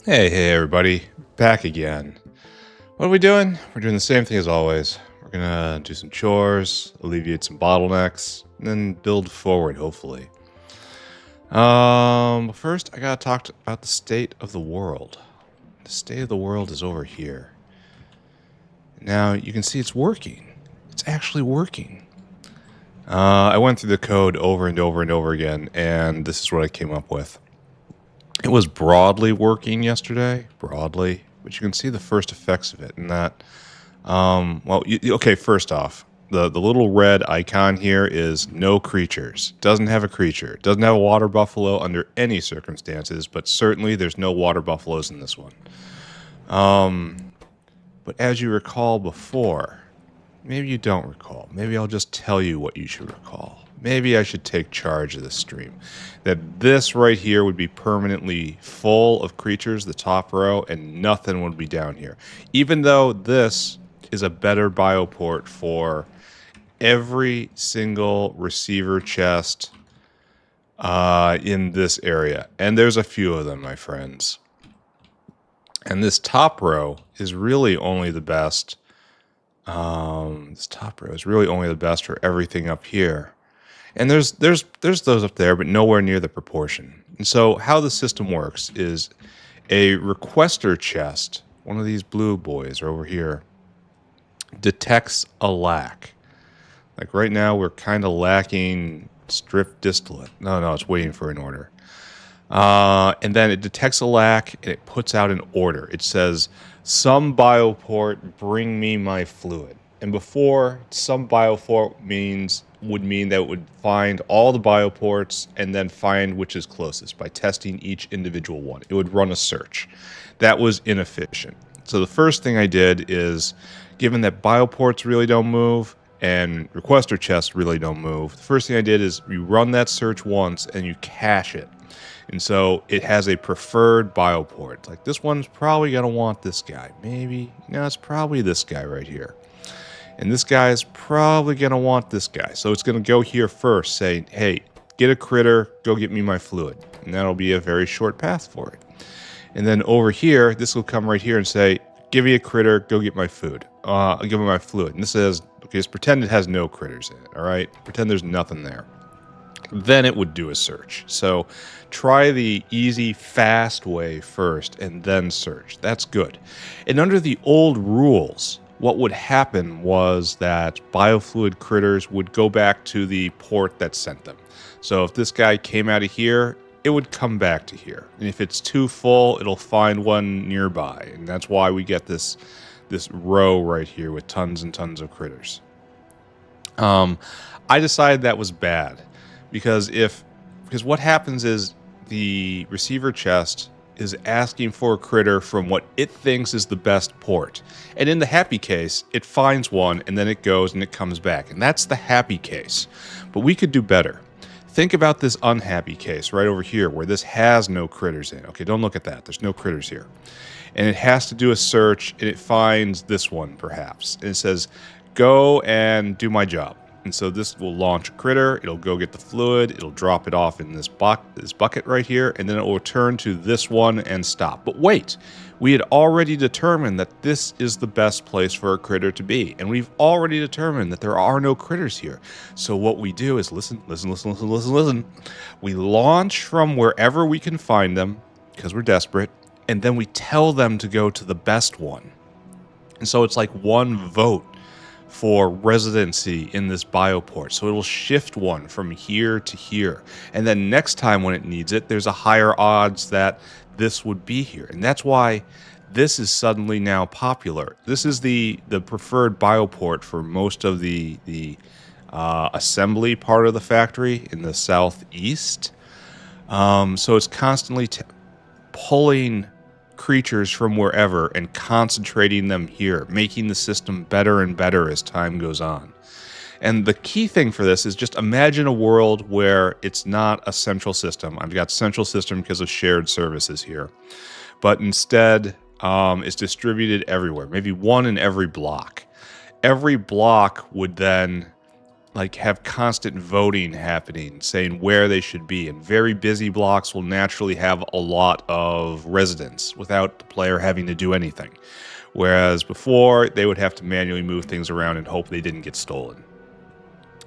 Hey everybody, back again. What are we doing? We're doing the same thing as always. We're gonna do some chores, alleviate some bottlenecks, and then build forward, hopefully. First I gotta talk about the state of the world. The state of the world is over here. Now you can see it's working. It's actually working. I went through the code over and over and over again, and this is what I came up with. It was broadly working yesterday, but you can see the first effects of it in that, okay, first off, the little red icon here is no creatures. Doesn't have a creature. Doesn't have a water buffalo under any circumstances, but certainly there's no water buffaloes in this one. But as you recall before, maybe you don't recall. Maybe I'll just tell you what you should recall. Maybe I should take charge of this stream. That this right here would be permanently full of creatures, the top row, and nothing would be down here. Even though this is a better bioport for every single receiver chest in this area. And there's a few of them, my friends. And this top row is really only the best. This top row is really only the best for everything up here. And there's those up there, but nowhere near the proportion. And so how the system works is a requester chest, one of these blue boys over here, detects a lack. Like right now, we're kind of lacking strip distillate. No, it's waiting for an order. And then it detects a lack, and it puts out an order. It says, some bioport, bring me my fluid. And before, some bioport would mean that it would find all the bioports and then find which is closest by testing each individual one. It would run a search. That was inefficient. So the first thing I did is, given that bioports really don't move and requester chests really don't move, the first thing I did is you run that search once and you cache it. And so it has a preferred bioport. Like this one's probably going to want this guy. Maybe, no, it's probably this guy right here. And this guy is probably going to want this guy. So it's going to go here first, saying, hey, get a critter, go get me my fluid. And that'll be a very short path for it. And then over here, this will come right here and say, give me a critter, go get my food. Give me my fluid. And this says, okay, just pretend it has no critters in it, all right? Pretend there's nothing there. Then it would do a search. So try the easy, fast way first and then search. That's good. And under the old rules, what would happen was that biofluid critters would go back to the port that sent them. So if this guy came out of here, it would come back to here. And if it's too full, it'll find one nearby. And that's why we get this row right here with tons and tons of critters. I decided that was bad. Because what happens is the receiver chest is asking for a critter from what it thinks is the best port. And in the happy case, it finds one and then it goes and it comes back. And that's the happy case. But we could do better. Think about this unhappy case right over here where this has no critters in it. Okay, don't look at that. There's no critters here. And it has to do a search and it finds this one perhaps. And it says, go and do my job. And so this will launch a critter, it'll go get the fluid, it'll drop it off in this bucket right here, and then it will return to this one and stop. But wait, we had already determined that this is the best place for a critter to be. And we've already determined that there are no critters here. So what we do is listen. We launch from wherever we can find them, because we're desperate, and then we tell them to go to the best one. And so it's like one vote for residency in this bioport. So it'll shift one from here to here. And then next time when it needs it, there's a higher odds that this would be here. And that's why this is suddenly now popular. This is the preferred bioport for most of the assembly part of the factory in the southeast. So it's constantly pulling creatures from wherever and concentrating them here, making the system better and better as time goes on. And the key thing for this is just imagine a world where it's not a central system. I've got central system because of shared services here, but instead it's distributed everywhere, maybe one in every block. Every block would then like have constant voting happening, saying where they should be. And very busy blocks will naturally have a lot of residents without the player having to do anything. Whereas before, they would have to manually move things around and hope they didn't get stolen.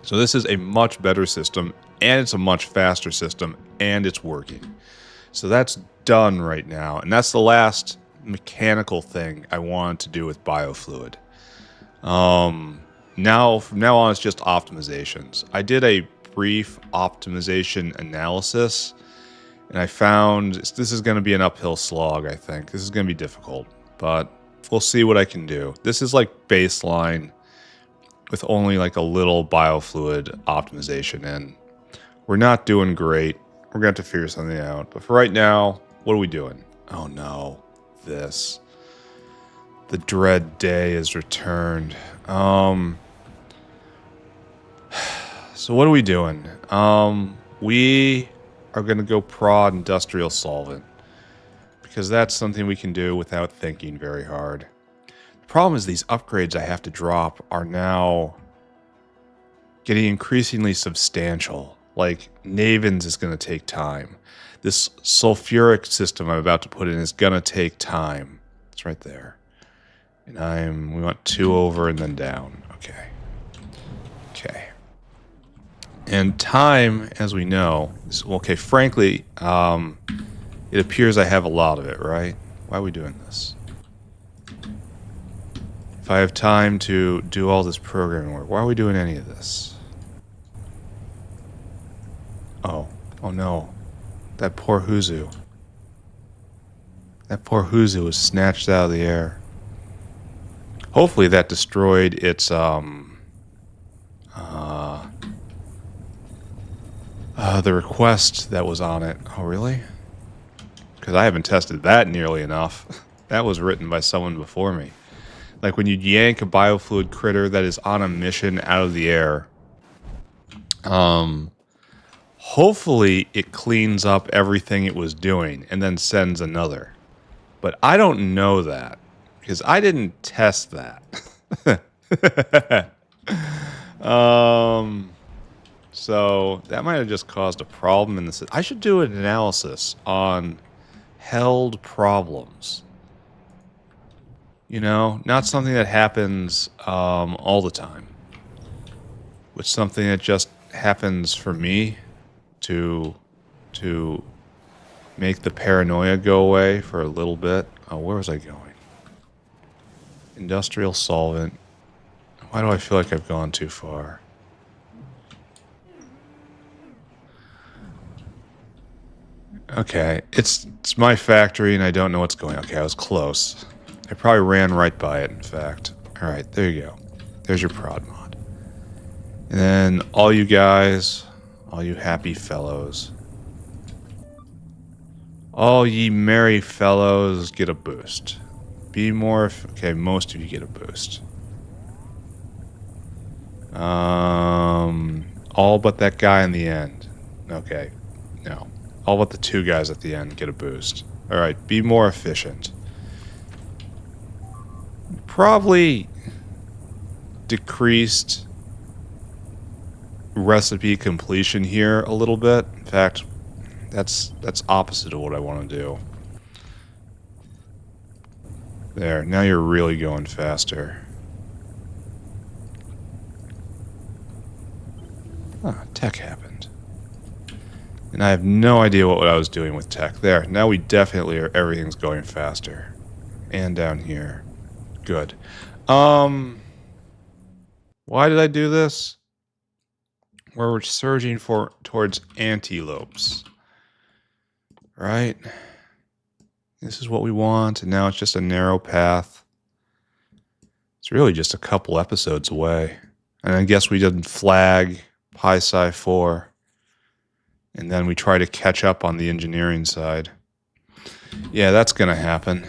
So this is a much better system, and it's a much faster system, and it's working. So that's done right now, and that's the last mechanical thing I wanted to do with Biofluid. Now, from now on, it's just optimizations. I did a brief optimization analysis, and I found this is going to be an uphill slog, I think. This is going to be difficult, but we'll see what I can do. This is like baseline with only like a little biofluid optimization in. We're not doing great. We're going to have to figure something out. But for right now, what are we doing? Oh no, this. The dread day is returned. So what are we doing? We are going to go prod industrial solvent. Because that's something we can do without thinking very hard. The problem is these upgrades I have to drop are now getting increasingly substantial. Like, Navens is going to take time. This sulfuric system I'm about to put in is going to take time. It's right there. And we want 2 over and then down. Okay. Okay. And time, as we know, is, okay, frankly, it appears I have a lot of it, right? Why are we doing this? If I have time to do all this programming work, why are we doing any of this? Oh. Oh no. That poor Huzu. That poor Huzu was snatched out of the air. Hopefully that destroyed its, the request that was on it. Oh, really? Because I haven't tested that nearly enough. That was written by someone before me. Like when you yank a biofluid critter that is on a mission out of the air, hopefully it cleans up everything it was doing and then sends another. But I don't know that because I didn't test that. So that might have just caused a problem in the. I should do an analysis on held problems. You know, not something that happens all the time, but something that just happens for me to make the paranoia go away for a little bit. Oh, where was I going? Industrial solvent. Why do I feel like I've gone too far? Okay, it's my factory and I don't know what's going on. Okay, I was close. I probably ran right by it, in fact. Alright, there you go. There's your prod mod. And then all you guys, all you happy fellows, all ye merry fellows get a boost. Be more... Okay, most of you get a boost. All but that guy in the end. Okay, no. All but the 2 guys at the end get a boost. Alright, be more efficient. Probably decreased recipe completion here a little bit. In fact, that's opposite of what I want to do. There, now you're really going faster. Ah, tech happened. And I have no idea what I was doing with tech. There, now we definitely are, everything's going faster. And down here. Good. Why did I do this? We're surging towards antelopes. Right? This is what we want, and now it's just a narrow path. It's really just a couple episodes away. And I guess we didn't flag Pi Psi 4. And then we try to catch up on the engineering side. Yeah, that's gonna happen.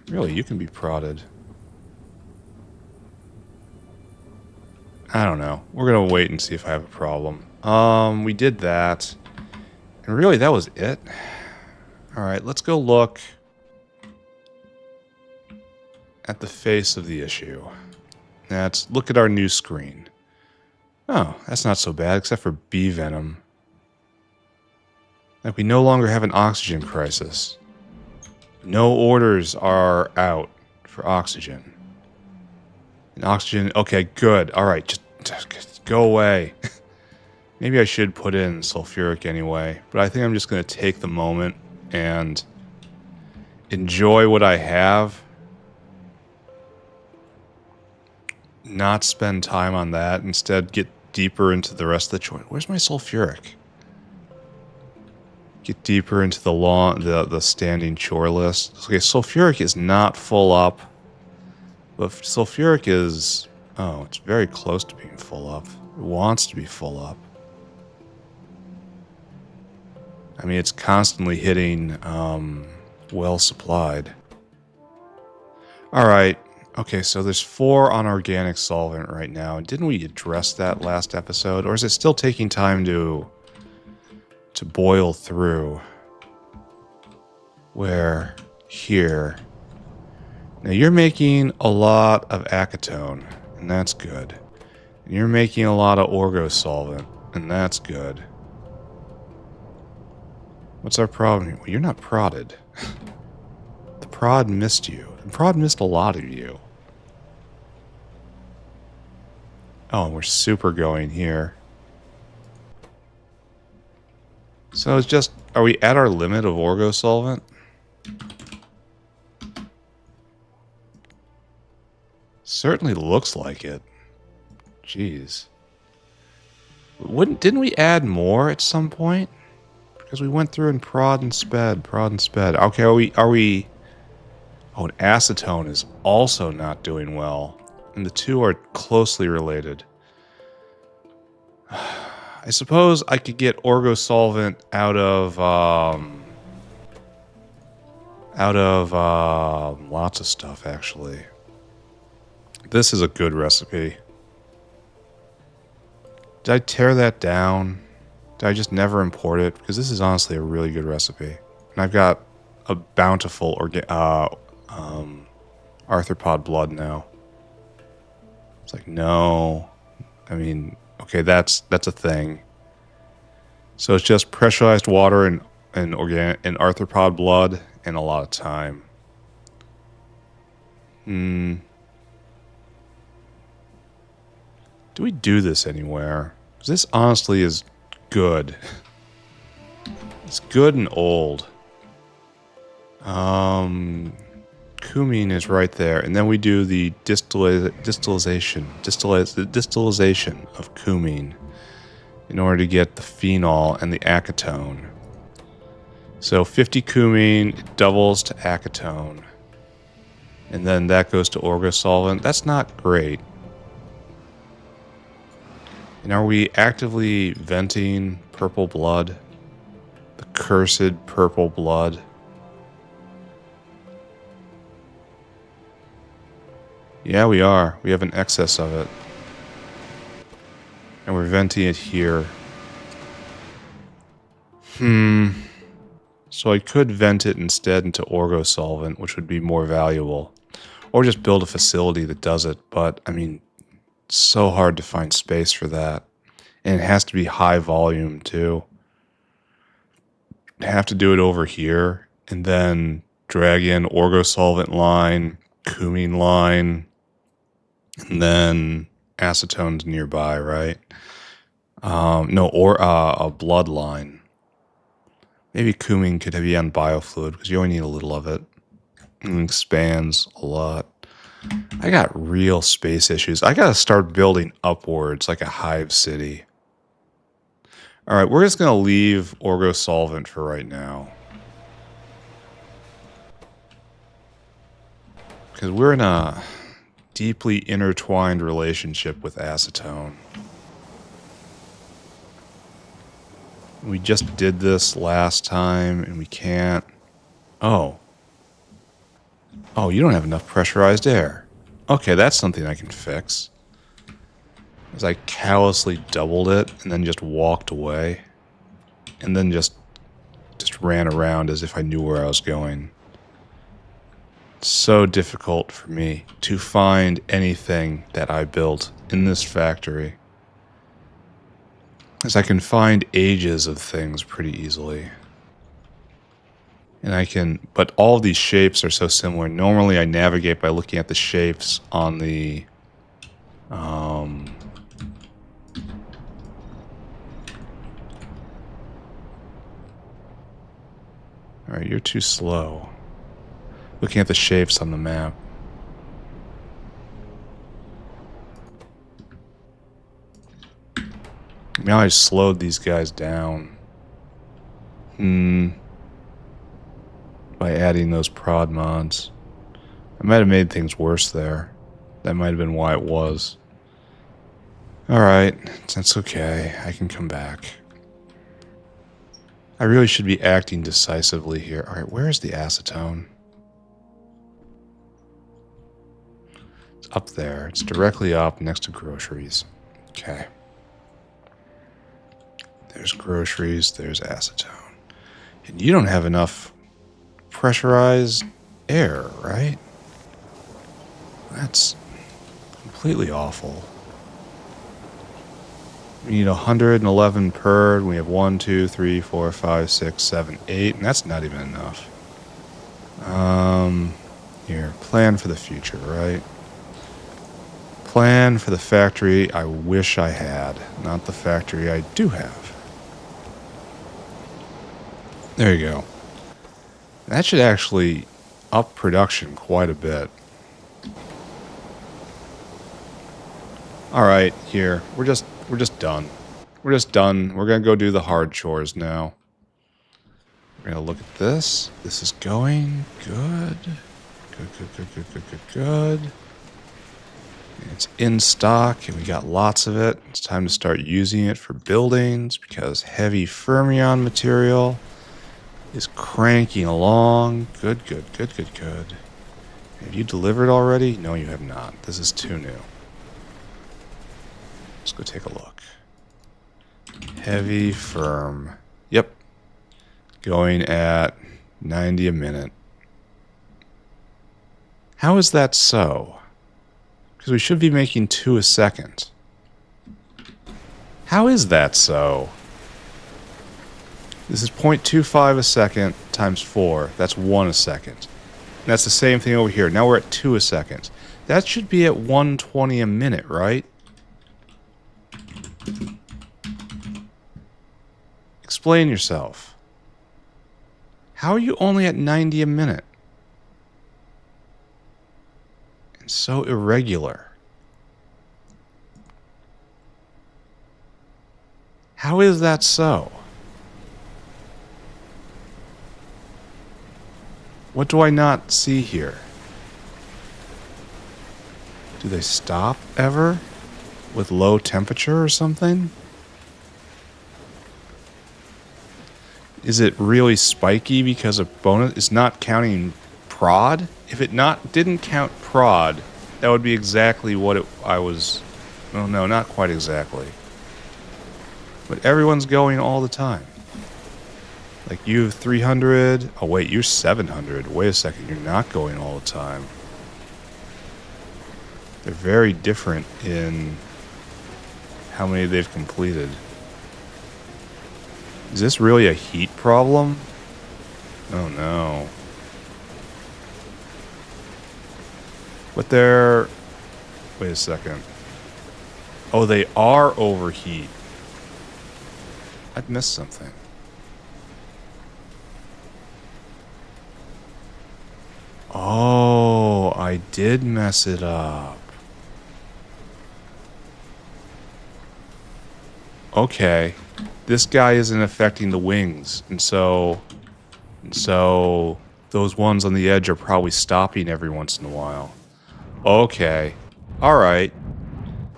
Really, you can be prodded. I don't know. We're gonna wait and see if I have a problem. We did that. And really, that was it. Alright, let's go look at the face of the issue. Look at our new screen. Oh, that's not so bad, except for bee venom. Like, we no longer have an oxygen crisis. No orders are out for oxygen. And oxygen, okay, good. Alright, just go away. Maybe I should put in sulfuric anyway, but I think I'm just going to take the moment and enjoy what I have. Not spend time on that. Instead, get deeper into the rest of the choice. Where's my sulfuric? Get deeper into the standing chore list. Okay, sulfuric is not full up. But sulfuric is... Oh, it's very close to being full up. It wants to be full up. I mean, it's constantly hitting well supplied. Alright. Okay, so there's 4 on organic solvent right now. Didn't we address that last episode? Or is it still taking time to boil through? Where? Here. Now you're making a lot of acetone, and that's good. And you're making a lot of orgo solvent, and that's good. What's our problem here? Well, you're not prodded. The prod missed you. The prod missed a lot of you. Oh, and we're super going here. So it's just... Are we at our limit of orgo solvent? Certainly looks like it. Jeez. Didn't we add more at some point? Because we went through and prod and sped. Okay, are we... Oh, and acetone is also not doing well. And the two are closely related. I suppose I could get orgo solvent out of lots of stuff, actually. This is a good recipe. Did I tear that down? Did I just never import it? Because this is honestly a really good recipe. And I've got a bountiful arthropod blood now. It's like, no. I mean, okay, that's a thing. So it's just pressurized water and arthropod blood and a lot of time. Do we do this anywhere? Because this honestly is good. It's good and old. Cumene is right there, and then we do the distillation of cumene in order to get the phenol and the acetone. So 50 cumene doubles to acetone, and then that goes to orgo solvent. That's not great. And are we actively venting purple blood? The cursed purple blood. Yeah, we are. We have an excess of it. And we're venting it here. So I could vent it instead into orgo solvent, which would be more valuable. Or just build a facility that does it. But, I mean, it's so hard to find space for that. And it has to be high volume, too. I have to do it over here. And then drag in orgo solvent line, cumene line, and then acetone's nearby, right? A blood line. Maybe cumene could be on biofluid, because you only need a little of it. And it expands a lot. I got real space issues. I gotta start building upwards, like a hive city. Alright, we're just gonna leave orgo solvent for right now. Because we're in a deeply intertwined relationship with acetone. We just did this last time, and we can't... Oh. Oh, you don't have enough pressurized air. Okay, that's something I can fix. As I callously doubled it, and then just walked away. And then just ran around as if I knew where I was going. so difficult for me to find anything that I built in this factory, as I can find ages of things pretty easily. And I can, but all of these shapes are so similar. Normally I navigate by looking at the shapes on the, alright, you're too slow. Looking at the shapes on the map. Now I slowed these guys down. By adding those prod mods. I might have made things worse there. That might have been why it was. Alright, that's okay. I can come back. I really should be acting decisively here. Alright, where is the acetone? It's up there. It's directly up next to groceries. Okay. There's groceries, there's acetone. And you don't have enough pressurized air, right? That's completely awful. We need 111 per. We have 1, 2, 3, 4, 5, 6, 7, 8, and that's not even enough. Here, plan for the future, right? Plan for the factory I wish I had, not the factory I do have. There you go. That should actually up production quite a bit. Alright, here. We're just done. We're just done. We're gonna go do the hard chores now. We're gonna look at this. This is going good. Good. It's in stock and we got lots of it. It's time to start using it for buildings because heavy fermion material is cranking along. Good. Have you delivered already? No, you have not. This is too new. Let's go take a look. Heavy firm. Yep. Going at 90 a minute. How is that so? Because we should be making 2 a second. How is that so? This is 0.25 a second times 4. That's 1 a second. And that's the same thing over here. Now we're at 2 a second. That should be at 120 a minute, right? Explain yourself. How are you only at 90 a minute? And so irregular. How is that so? What do I not see here? Do they stop ever? With low temperature or something? Is it really spiky because of bonus? It's not counting prod? If it didn't count prod, that would be exactly what I was... Well, no, not quite exactly. But everyone's going all the time. Like you have 300. Oh wait, you're 700. Wait a second, you're not going all the time. They're very different in how many they've completed. Is this really a heat problem? Oh no. But they're... Wait a second. Oh, they are overheat. I've missed something. Oh, I did mess it up. Okay. This guy isn't affecting the wings, and so those ones on the edge are probably stopping every once in a while. Okay. Alright.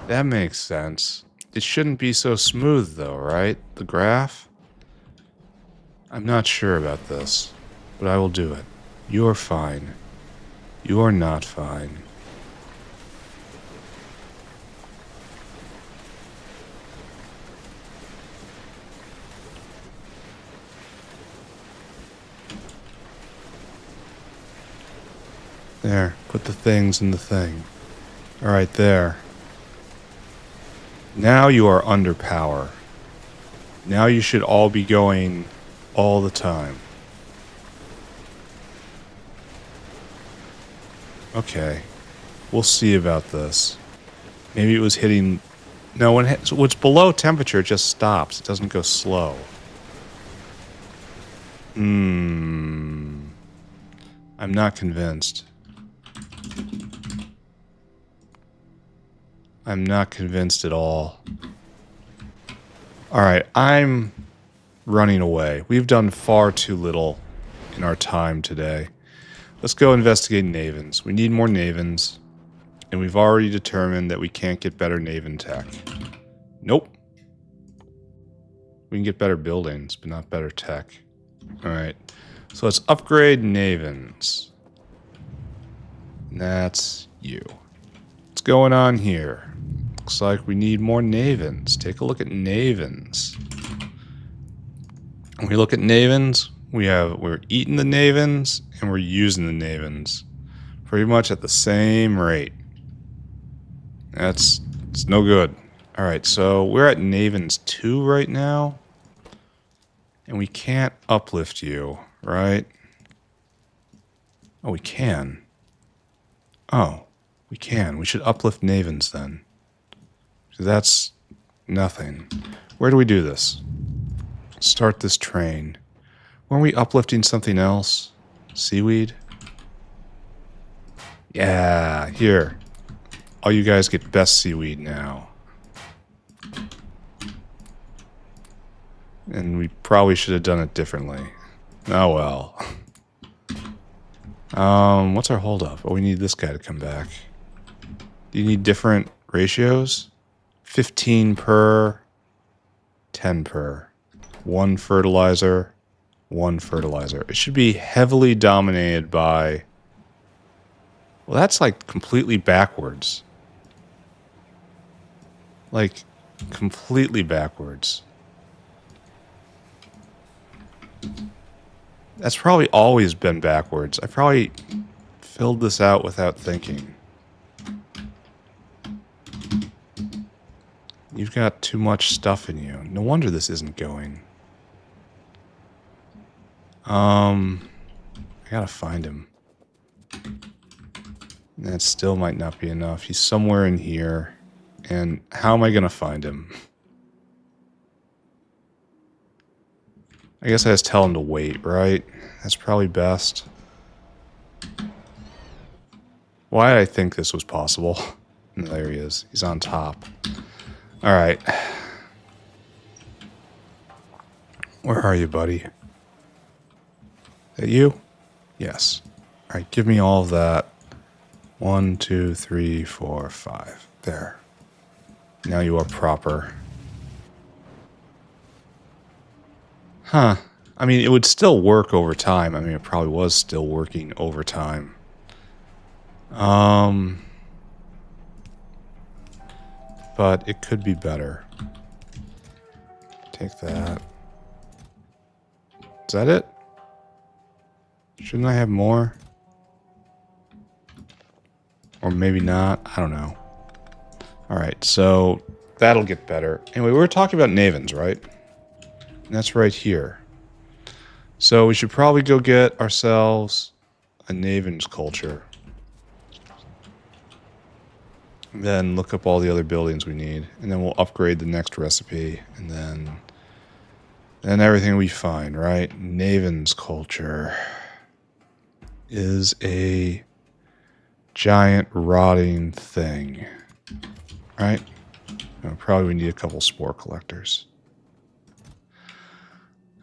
That makes sense. It shouldn't be so smooth though, right? The graph? I'm not sure about this, but I will do it. You're fine. You are not fine. There, put the things in the thing. Alright, there. Now you are under power. Now you should all be going all the time. Okay. We'll see about this. Maybe it was hitting... No, when it's below temperature, it just stops. It doesn't go slow. I'm not convinced. I'm not convinced at all. Alright, I'm running away. We've done far too little in our time today. Let's go investigate Navens. We need more Navens. And we've already determined that we can't get better Naven tech. Nope. We can get better buildings, but not better tech. Alright. So let's upgrade Navens. And that's you. What's going on here? Looks like we need more Navens. Take a look at Navens. When we look at Navens, we're eating the Navens and we're using the Navens. Pretty much at the same rate. It's no good. Alright, so we're at Navens 2 right now. And we can't uplift you, right? Oh, we can. Oh, we can. We should uplift Navens then. So that's nothing. Where do we do this? Start this train. Weren't we uplifting something else? Seaweed? Yeah, here. All you guys get best seaweed now. And we probably should have done it differently. Oh well. What's our holdup? Oh, we need this guy to come back. Do you need different ratios? 15 per, 10 per. 1 fertilizer, 1 fertilizer. It should be heavily dominated by... Well, that's like completely backwards. Like, completely backwards. That's probably always been backwards. I probably filled this out without thinking. You've got too much stuff in you. No wonder this isn't going. I gotta find him. That still might not be enough. He's somewhere in here. And how am I gonna find him? I guess I just tell him to wait, right? That's probably best. Why did I think this was possible? And there he is. He's on top. Alright. Where are you, buddy? Is that you? Yes. Alright, give me all of that. 1, 2, 3, 4, 5. There. Now you are proper. Huh. I mean, it would still work over time. I mean, it probably was still working over time. But it could be better. Take that. Is that it? Shouldn't I have more? Or maybe not. I don't know. Alright, so that'll get better. Anyway, we were talking about Navens, right? And that's right here. So we should probably go get ourselves a Navens culture. And then look up all the other buildings we need. And then we'll upgrade the next recipe. And then everything will be fine, right? Navens culture is a giant rotting thing. Right? Probably we need a couple spore collectors.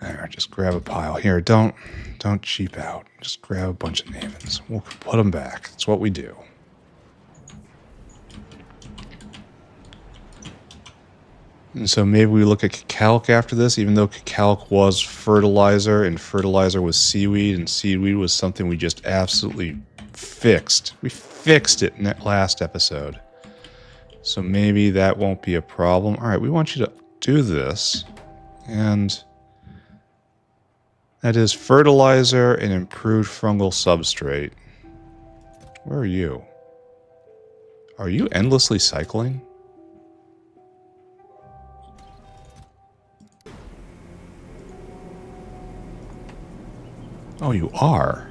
There, just grab a pile. Here, don't cheap out. Just grab a bunch of Navens. We'll put them back. That's what we do. And so maybe we look at Kicalk after this, even though Kicalk was fertilizer, and fertilizer was seaweed, and seaweed was something we just absolutely fixed. We fixed it in that last episode. So maybe that won't be a problem. All right, we want you to do this. And that is fertilizer and improved fungal substrate. Where are you? Are you endlessly cycling? Oh, you are?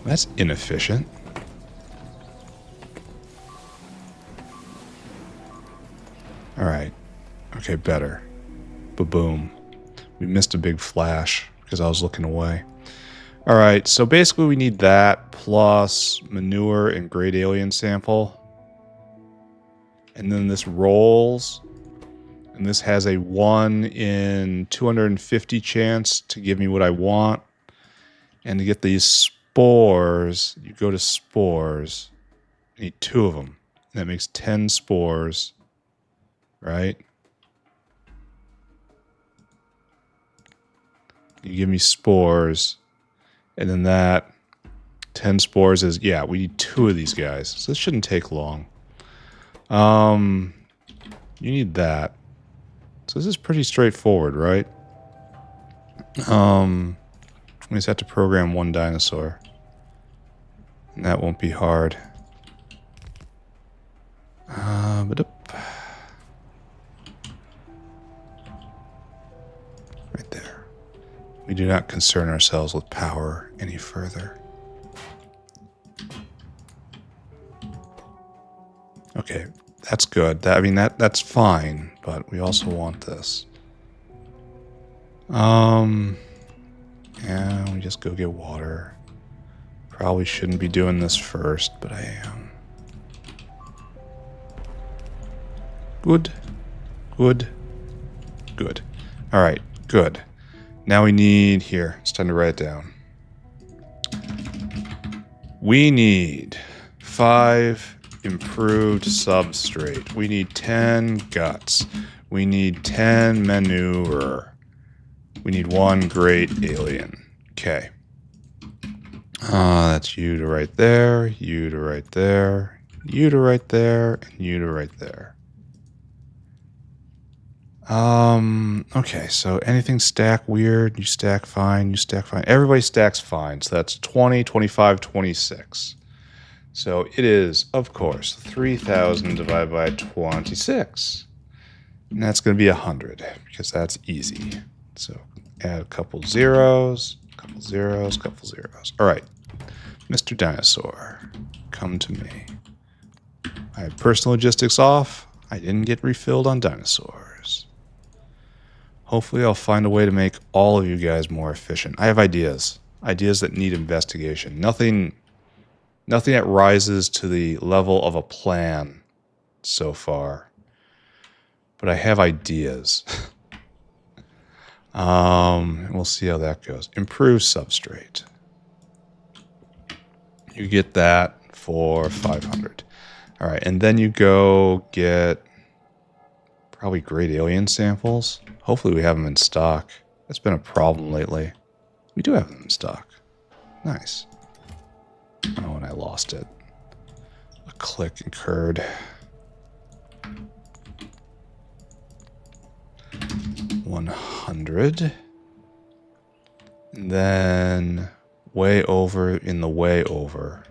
That's inefficient. Alright. Okay, better. Ba-boom. We missed a big flash because I was looking away. Alright, so basically we need that plus manure and great alien sample. And then this rolls. And this has a 1 in 250 chance to give me what I want. And to get these spores, you go to spores. You need 2 of them. And that makes 10 spores. Right? You give me spores. And then that 10 spores is, yeah, we need 2 of these guys. So this shouldn't take long. You need that. So this is pretty straightforward, right? We just have to program 1 dinosaur. And that won't be hard. Right there. We do not concern ourselves with power any further. Okay, that's good. I mean, that's fine, but we also want this. Yeah, we just go get water. Probably shouldn't be doing this first, but I am. Good. Good. Good. Alright, good. Now we need here. It's time to write it down. We need 5 improved substrate. We need 10 guts. We need 10 manure. We need 1 great alien. Okay. That's you to right there, you to right there, you to right there, and you to right there. Okay, so anything stack weird, you stack fine, you stack fine. Everybody stacks fine, so that's 20, 25, 26. So it is, of course, 3,000 divided by 26. And that's going to be 100, because that's easy. So add a couple zeros, couple zeros, couple zeros. All right, Mr. Dinosaur, come to me. I have personal logistics off. I didn't get refilled on dinosaurs. Hopefully I'll find a way to make all of you guys more efficient. I have ideas. Ideas that need investigation. Nothing that rises to the level of a plan so far. But I have ideas. We'll see how that goes. Improve substrate. You get that for 500. All right, and then you go get probably great alien samples. Hopefully we have them in stock. That's been a problem lately. We do have them in stock. Nice. Oh, and I lost it. A click occurred. 100. And then way over in the way over.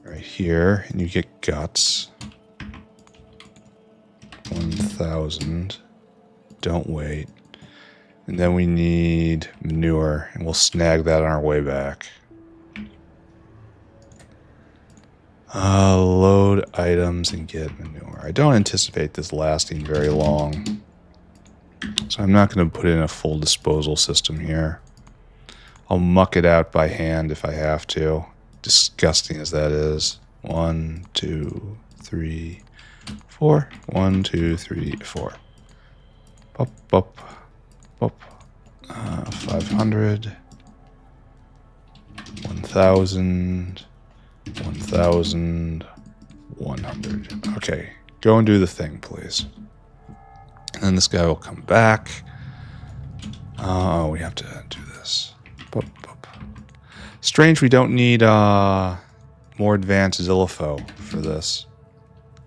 Right here. And you get guts. 1,000. Don't wait. And then we need manure. And we'll snag that on our way back. Load items and get manure. I don't anticipate this lasting very long. So I'm not going to put in a full disposal system here. I'll muck it out by hand if I have to. Disgusting as that is. 1, 2, 3, 4. 1, 2, 3, 4. Pop, pop, pop. 500. 1,000. 1,100. Okay, go and do the thing, please. And then this guy will come back. Oh, we have to do this. Boop, boop. Strange we don't need more advanced Zillipho for this.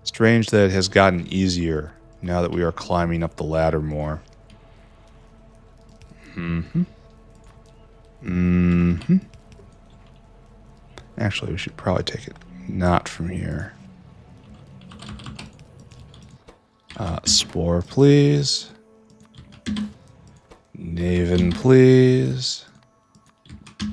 Strange that it has gotten easier now that we are climbing up the ladder more. Mm-hmm. Mm-hmm. Actually, we should probably take it not from here. Spore, please. Naven, please. And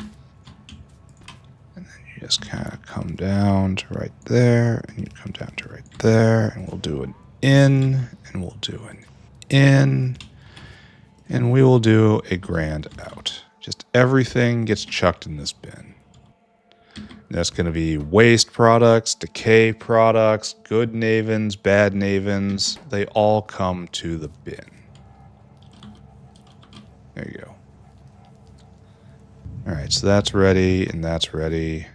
then you just kind of come down to right there, and you come down to right there, and we'll do an in, and we'll do an in, and we will do a grand out. Just everything gets chucked in this bin. That's going to be waste products, decay products, good Navens, bad Navens. They all come to the bin. There you go. All right, so that's ready, and that's ready.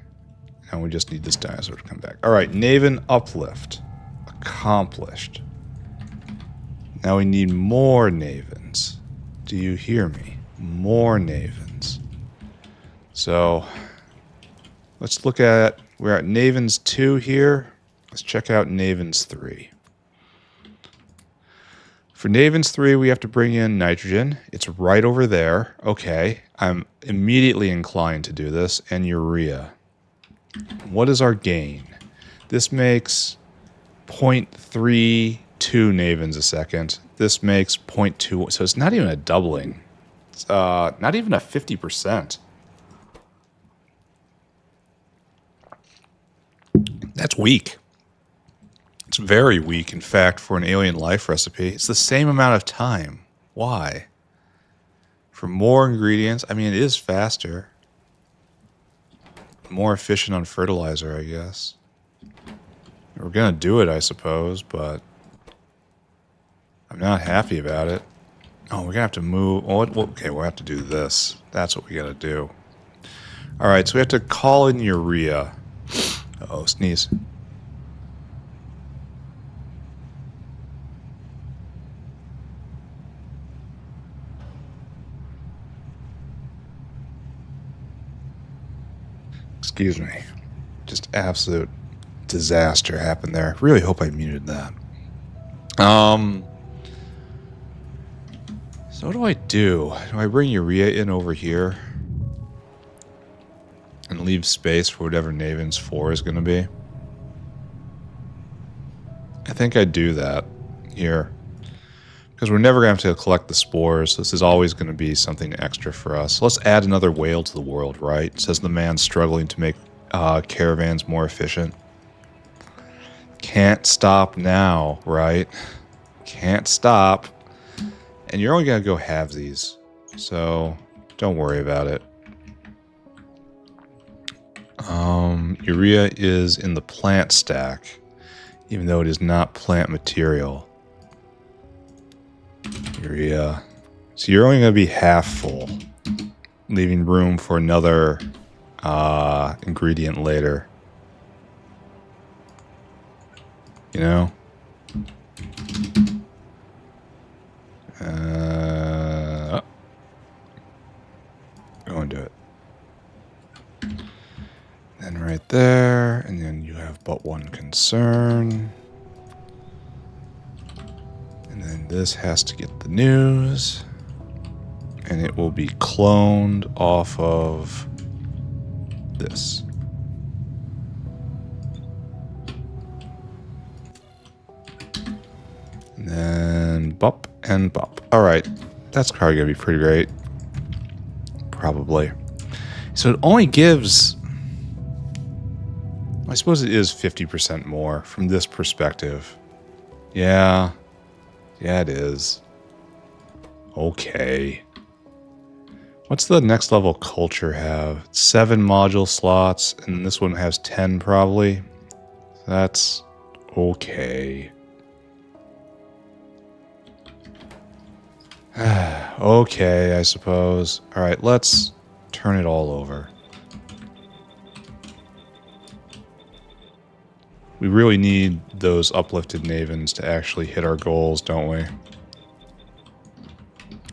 Now we just need this dinosaur to come back. All right, Naven uplift. Accomplished. Now we need more Navens. Do you hear me? More Navens. So let's look at, we're at Navens 2 here. Let's check out Navens 3. For Navens 3, we have to bring in nitrogen. It's right over there. Okay, I'm immediately inclined to do this. And urea. What is our gain? This makes 0.32 Navens a second. This makes 0.2. So it's not even a doubling. It's not even a 50%. That's weak. It's very weak, in fact, for an alien life recipe. It's the same amount of time. Why? For more ingredients, I mean, it is faster. More efficient on fertilizer, I guess. We're going to do it, I suppose, but I'm not happy about it. Oh, we're going to have to move. Oh, okay, we'll have to do this. That's what we got to do. All right, so we have to call in urea. Uh-oh, sneeze. Excuse me. Just absolute disaster happened there. Really hope I muted that. So what do I do? Do I bring urea in over here? And leave space for whatever Navens 4 is going to be? I think I do that here. Because we're never going to have to collect the spores. This is always going to be something extra for us. Let's add another whale to the world, right? Says the man struggling to make caravans more efficient. Can't stop now, right? Can't stop. And you're only going to go halvesies. So don't worry about it. Urea is in the plant stack, even though it is not plant material. Urea. So you're only going to be half full, leaving room for another ingredient later. You know? Go and do it. Then right there, and then you have but one concern. And then this has to get the news. And it will be cloned off of this. And then bop and bop. Alright, that's probably going to be pretty great. Probably. So it only gives... I suppose it is 50% more from this perspective. Yeah. Yeah, it is. Okay. What's the next level culture have? 7 module slots, and this one has 10 probably. That's okay. Okay, I suppose. Alright, let's turn it all over. We really need those uplifted Navens to actually hit our goals, don't we?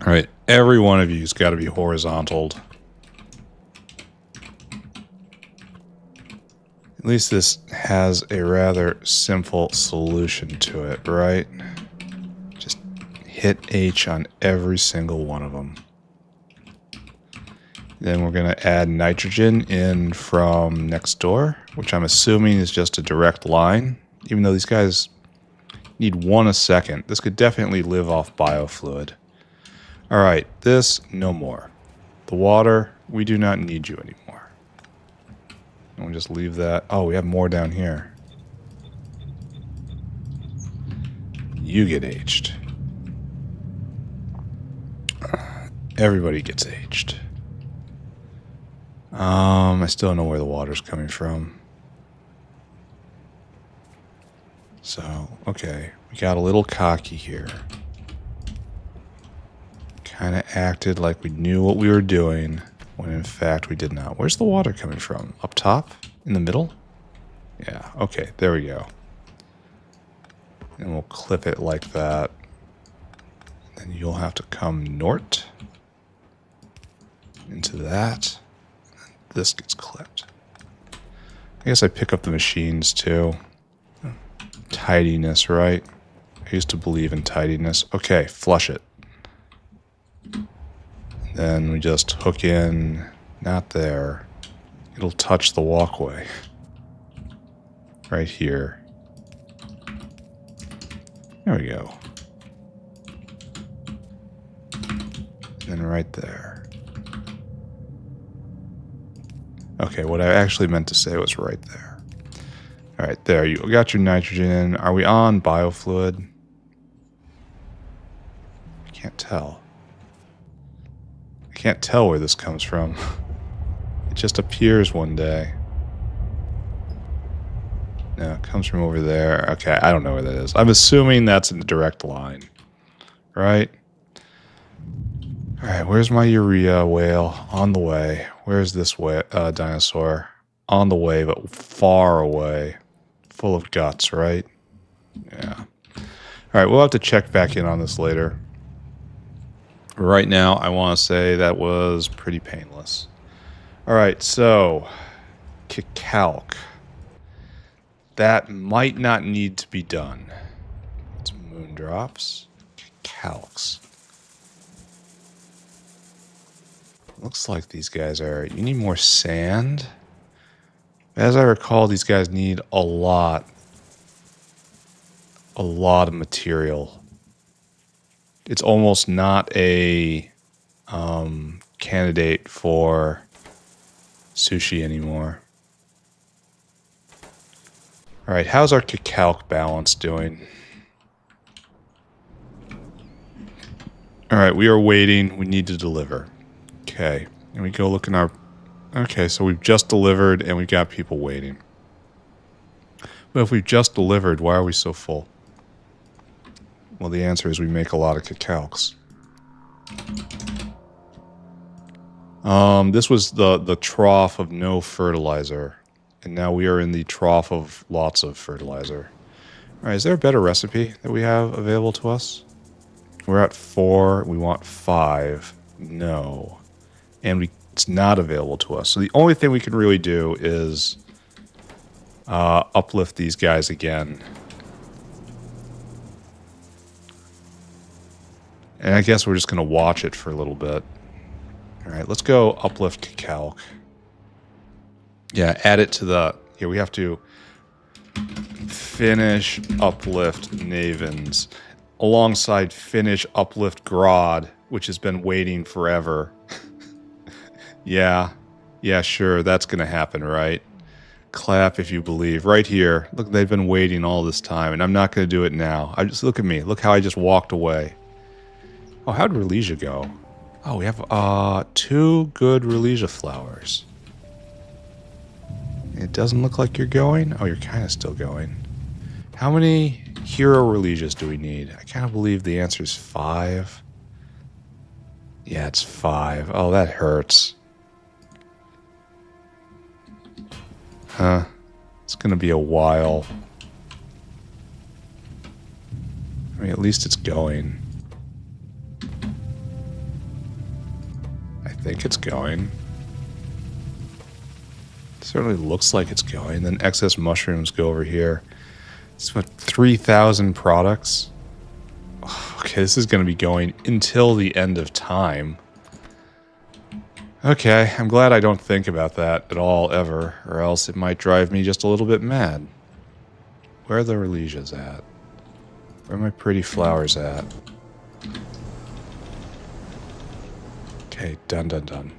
Alright, every one of you's got to be horizontaled. At least this has a rather simple solution to it, right? Just hit H on every single one of them. Then we're going to add nitrogen in from next door, which I'm assuming is just a direct line. Even though these guys need 1 a second. This could definitely live off biofluid. Alright, this, no more. The water, we do not need you anymore. And we'll just leave that. Oh, we have more down here. You get aged. Everybody gets aged. I still don't know where the water's coming from. So, okay. We got a little cocky here. Kind of acted like we knew what we were doing, when in fact we did not. Where's the water coming from? Up top? In the middle? Yeah, okay, there we go. And we'll clip it like that. Then you'll have to come north into that. And this gets clipped. I guess I pick up the machines too. Tidiness, right? I used to believe in tidiness. Okay, flush it. Then we just hook in, not there. It'll touch the walkway. Right here. There we go. And then right there. Okay, what I actually meant to say was right there. Alright, there. You got your nitrogen in. Are we on biofluid? I can't tell. I can't tell where this comes from. It just appears one day. No, it comes from over there. Okay, I don't know where that is. I'm assuming that's in the direct line. Right? Alright, where's my urea whale? On the way. Where's this dinosaur? On the way, but far away. Full of guts, right? Yeah. Alright, we'll have to check back in on this later. Right now, I want to say that was pretty painless. Alright, so Kicalk. That might not need to be done. It's moondrops. Kicalks. Looks like these guys are... You need more sand? As I recall, these guys need a lot of material. It's almost not a candidate for sushi anymore. Alright, how's our Kicalk balance doing? Alright, we are waiting. We need to deliver. Okay, and we go look in our... Okay, so we've just delivered and we've got people waiting. But if we've just delivered, why are we so full? Well, the answer is we make a lot of Kicalks. This was the trough of no fertilizer. And now we are in the trough of lots of fertilizer. Alright, is there a better recipe that we have available to us? We're at 4. We want 5. No. And it's not available to us. So the only thing we can really do is uplift these guys again. And I guess we're just going to watch it for a little bit. Alright, let's go uplift Kicalk. Yeah, add it to the... Here, we have to finish uplift Navens alongside finish uplift Grodd, which has been waiting forever. Yeah, sure, that's going to happen, right? Clap if you believe. Right here. Look, they've been waiting all this time, and I'm not going to do it now. Look at me. Look how I just walked away. Oh, how'd Relesia go? Oh, we have 2 good Relesia flowers. It doesn't look like you're going? Oh, you're kind of still going. How many hero Relesias do we need? I kind of believe the answer is 5. Yeah, it's 5. Oh, that hurts. Huh. It's going to be a while. I mean, at least it's going. I think it's going. It certainly looks like it's going. Then excess mushrooms go over here. It's what, 3,000 products? Okay, this is going to be going until the end of time. Okay, I'm glad I don't think about that at all, ever, or else it might drive me just a little bit mad. Where are the Relesias at? Where are my pretty flowers at? Okay, done, done, done.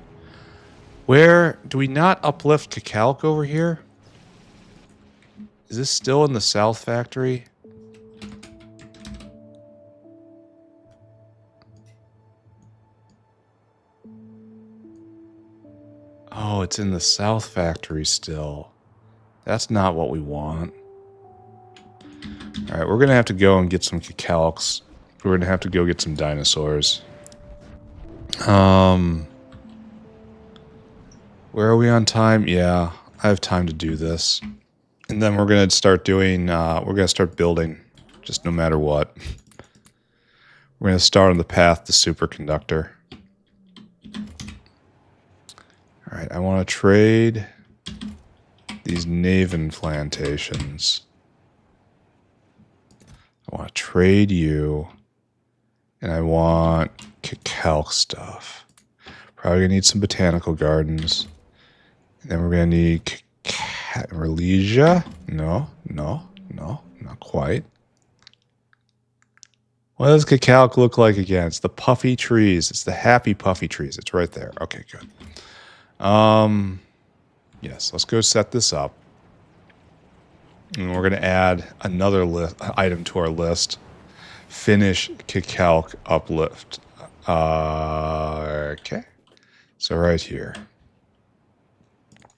Where... do we not uplift Kicalk over here? Is this still in the South Factory? Oh, it's in the South Factory still. That's not what we want. Alright, we're gonna have to go and get some Kicalks. We're gonna have to go get some dinosaurs. Where are we on time? Yeah, I have time to do this. And then we're gonna start doing, we're gonna start building, just no matter what. We're gonna start on the path to Superconductor. Alright, I want to trade these Navens plantations. I want to trade you, and I want Kicalk stuff. Probably gonna need some botanical gardens. And then we're gonna need Relesia? No, not quite. What does Kicalk look like again? It's the puffy trees. It's the happy puffy trees. It's right there. Okay, good. Yes, let's go set this up. And we're gonna add another item to our list. Finish Kicalk uplift. Okay. So right here.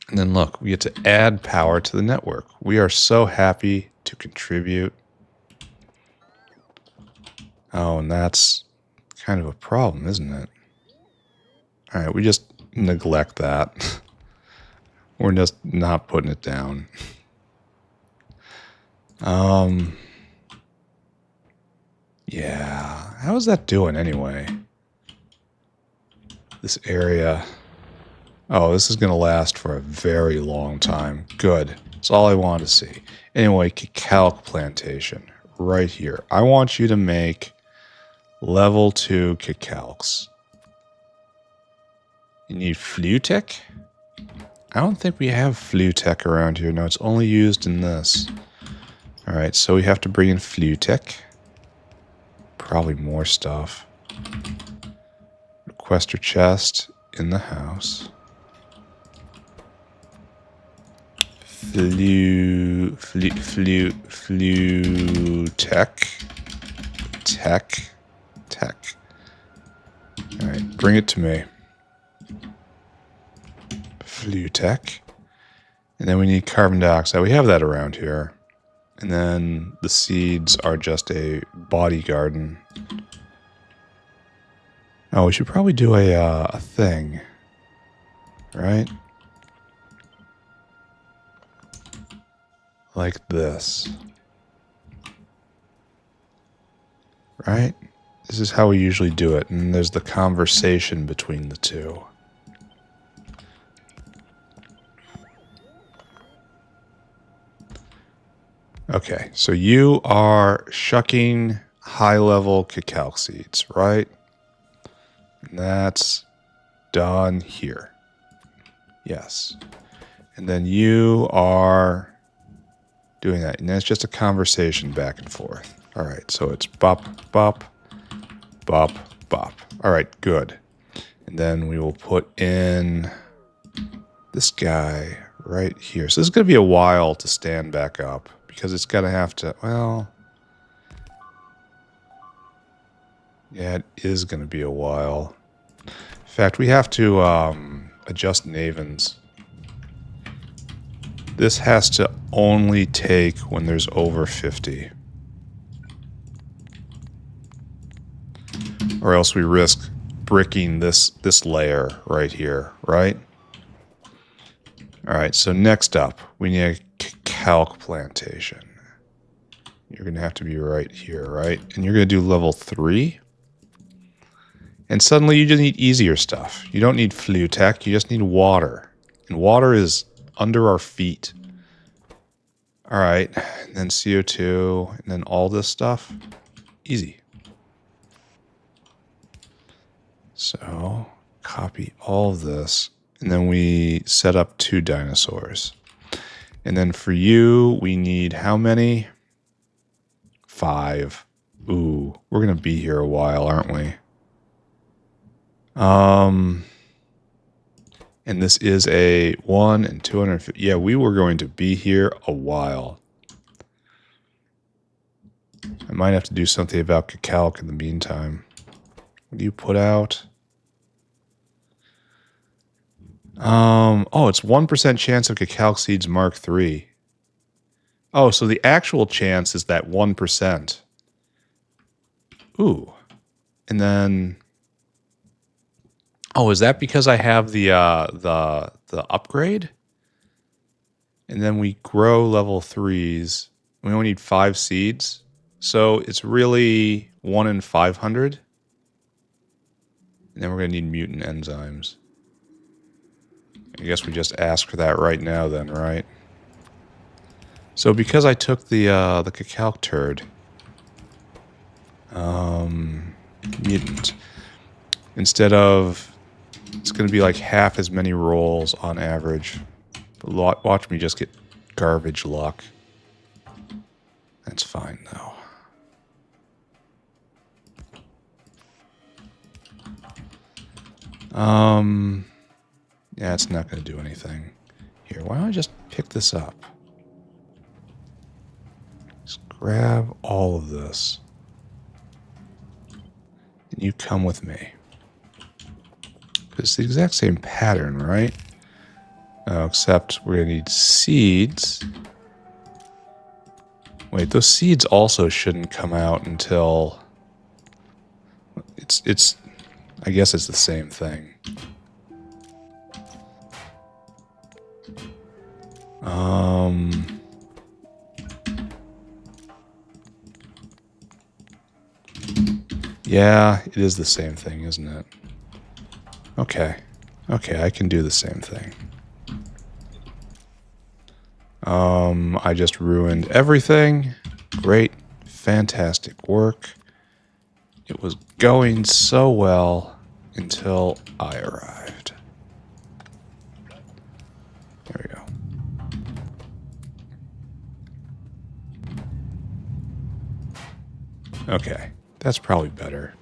And then look, we get to add power to the network. We are so happy to contribute. Oh, and that's kind of a problem, isn't it? All right, we just neglect that. We're just not putting it down. Yeah. How is that doing anyway? This area. Oh, this is going to last for a very long time. Good. That's all I want to see. Anyway, Kicalk plantation. Right here. I want you to make level 2 Kicalks. You need Flutec? I don't think we have Flutec around here. No, it's only used in this. Alright, so we have to bring in Flutec. Probably more stuff. Requester chest in the house. Tech. Alright, bring it to me. Flutec. And then we need carbon dioxide. We have that around here. And then the seeds are just a body garden. Oh, we should probably do a thing. Right? Like this. Right? This is how we usually do it. And there's the conversation between the two. Okay, so you are shucking high-level Kicalk seeds, right? And that's done here. Yes. And then you are doing that. And that's just a conversation back and forth. All right, so it's bop, bop, bop, bop. All right, good. And then we will put in this guy right here. So this is going to be a while to stand back up. Because it's going to have to, well... yeah, it is going to be a while. In fact, we have to adjust Navens. This has to only take when there's over 50. Or else we risk bricking this layer right here, right? Alright, so next up, we need a Kicalk plantation. You're going to have to be right here, right? And you're going to do level 3. And suddenly you just need easier stuff. You don't need Flutec, you just need water. And water is under our feet. Alright, and then CO2, and then all this stuff. Easy. So, copy all of this, and then we set up 2 dinosaurs. And then for you, we need how many? 5. Ooh, we're going to be here a while, aren't we? And this is a 1 and 250. Yeah, we were going to be here a while. I might have to do something about Kicalk in the meantime. What do you put out? Oh, it's 1% chance of Kicalk seeds Mark III. Oh, so the actual chance is that 1%. Ooh. And then... Oh, is that because I have the upgrade? And then we grow level 3s. We only need 5 seeds. So it's really 1 in 500. And then we're going to need mutant enzymes. I guess we just ask for that right now then, right? So because I took the Kicalk turd, mutant, instead of, it's going to be like half as many rolls on average. But watch me just get garbage luck. That's fine though. Yeah, it's not going to do anything. Here, why don't I just pick this up? Just grab all of this. And you come with me. It's the exact same pattern, right? Except we're going to need seeds. Wait, those seeds also shouldn't come out until... It's I guess it's the same thing. Yeah, it is the same thing, isn't it? Okay. Okay, I can do the same thing. I just ruined everything. Great. Fantastic work. It was going so well until I arrived. There we go. Okay, that's probably better.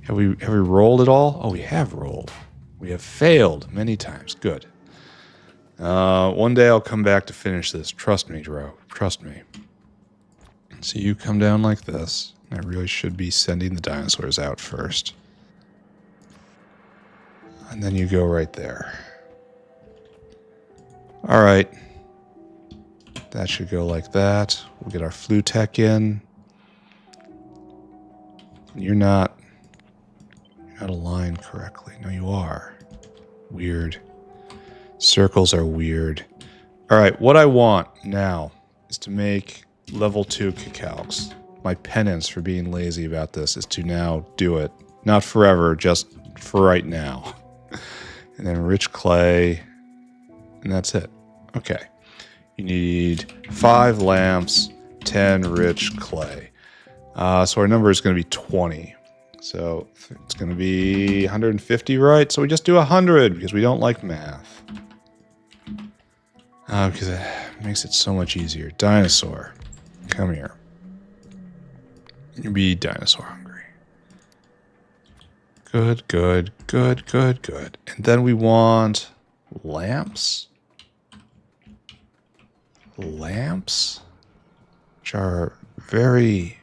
Have we rolled it all? Oh, we have rolled. We have failed many times. Good. One day I'll come back to finish this. Trust me, Dro. Trust me. So you come down like this. I really should be sending the dinosaurs out first. And then you go right there. Alright. That should go like that. We'll get our Flutech in. You're not aligned correctly. No, you are. Weird. Circles are weird. Alright, what I want now is to make level 2 Kicalks. My penance for being lazy about this is to now do it. Not forever, just for right now. And then rich clay. And that's it. Okay. You need 5 lamps, 10 rich clay. So our number is going to be 20. So it's going to be 150, right? So we just do 100 because we don't like math. Because it makes it so much easier. Dinosaur, come here. You be dinosaur hungry. Good, good, good, good, good. And then we want lamps. Lamps, which are very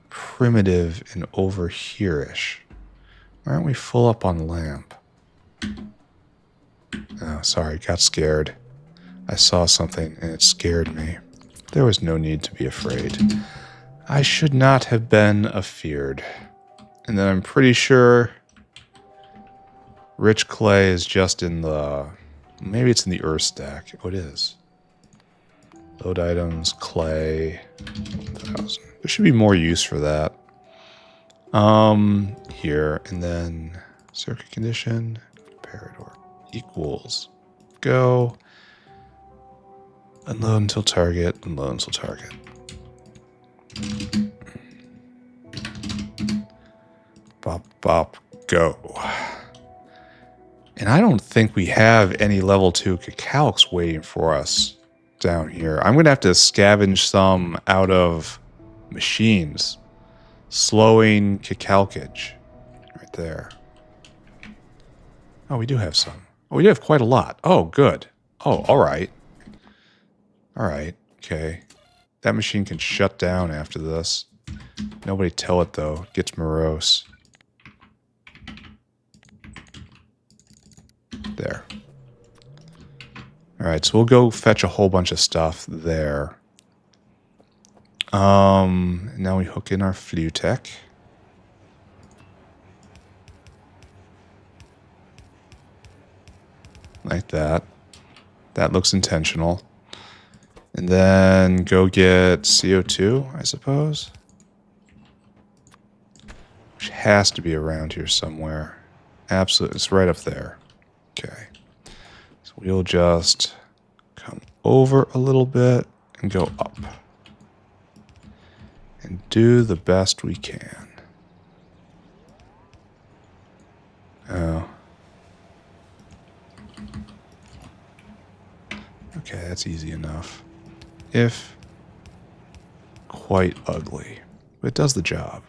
primitive and over here-ish. Why aren't we full up on lamp? Oh, sorry, got scared. I saw something and it scared me. There was no need to be afraid. I should not have been afeared. And then I'm pretty sure rich clay is just in the... Maybe it's in the earth stack. Oh, it is. Load items, clay, 1,000. There should be more use for that. Here, and then circuit condition, parador equals go. Unload until target, unload until target. Bop, bop, go. And I don't think we have any level 2 Kicalks waiting for us down here. I'm going to have to scavenge some out of machines. Slowing Kicalkage. Right there. Oh, we do have some. Oh, we do have quite a lot. Oh, good. Oh, all right. All right. Okay. That machine can shut down after this. Nobody tell it, though. It gets morose. There. All right, so we'll go fetch a whole bunch of stuff there. Now we hook in our Flutech. Like that. That looks intentional. And then go get CO2, I suppose. Which has to be around here somewhere. Absolutely, it's right up there. Okay. So we'll just come over a little bit and go up. And do the best we can. Oh. Okay, that's easy enough. If quite ugly. But it does the job.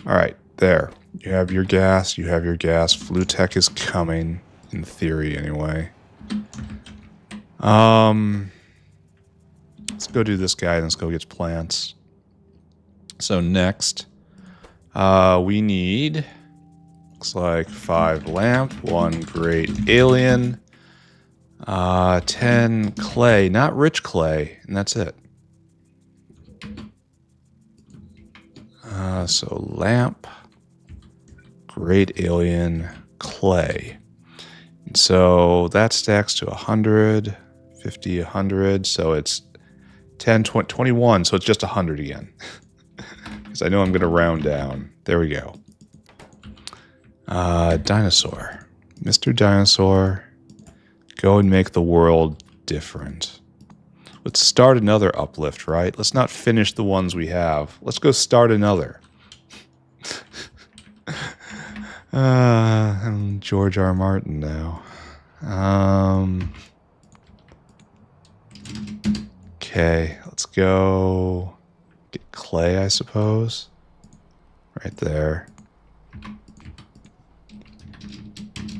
Alright, there. You have your gas, you have your gas. Flutech is coming, in theory anyway. Let's go do this guy and let's go get plants. So next, we need, looks like 5 lamp, 1 great alien, 10 clay, not rich clay, and that's it. So lamp, great alien, clay. And so that stacks to 100, 50, 100, so it's 10, 20, 21, so it's just 100 again. Because I know I'm going to round down. There we go. Dinosaur. Mr. Dinosaur, go and make the world different. Let's start another uplift, right? Let's not finish the ones we have. Let's go start another. I'm George R. Martin now. Okay, let's go get clay, I suppose. Right there.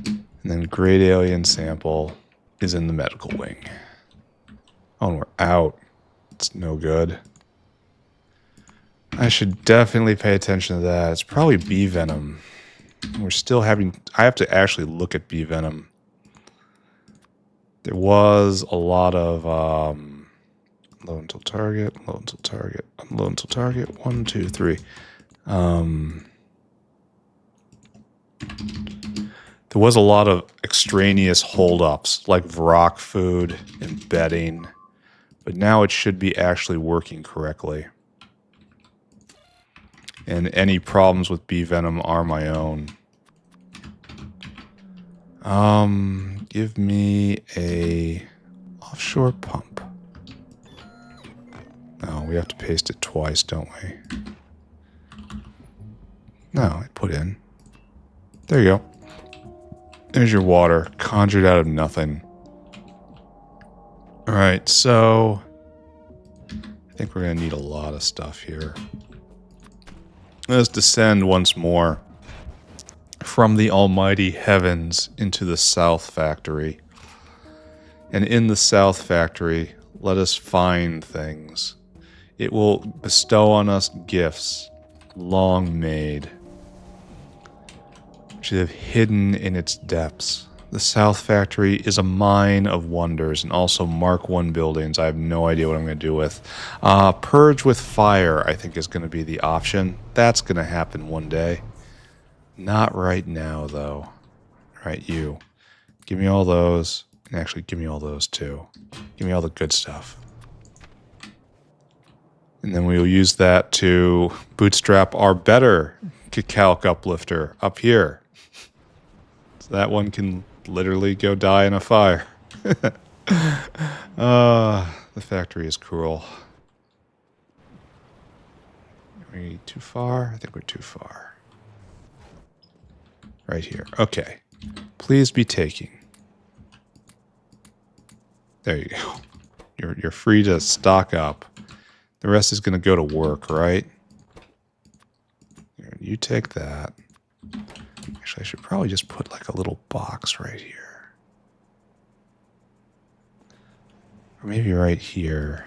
And then great alien sample is in the medical wing. Oh, and we're out. It's no good. I should definitely pay attention to that. It's probably bee venom. We're still having... I have to actually look at bee venom. There was a lot of... low until target, low until target, low until target. 1, 2, 3. There was a lot of extraneous holdups, like Vrock food and bedding. But now it should be actually working correctly. And any problems with bee venom are my own. Give me a offshore pump. No, we have to paste it twice, don't we? No, I put in. There you go. There's your water, conjured out of nothing. Alright, so... I think we're going to need a lot of stuff here. Let's descend once more from the almighty heavens into the South Factory. And in the South Factory, let us find things. It will bestow on us gifts long made, which have hidden in its depths. The South Factory is a mine of wonders and also Mark I buildings. I have no idea what I'm going to do with. Purge with fire, I think, is going to be the option. That's going to happen one day. Not right now, though. Right, you. Give me all those. And actually, give me all those, too. Give me all the good stuff. And then we'll use that to bootstrap our better Kicalk uplifter up here. So that one can literally go die in a fire. The factory is cruel. Are we too far? I think we're too far. Right here. Okay. Please be taking. There you go. You're free to stock up. The rest is going to go to work, right? Here, you take that. Actually, I should probably just put like a little box right here. Or maybe right here.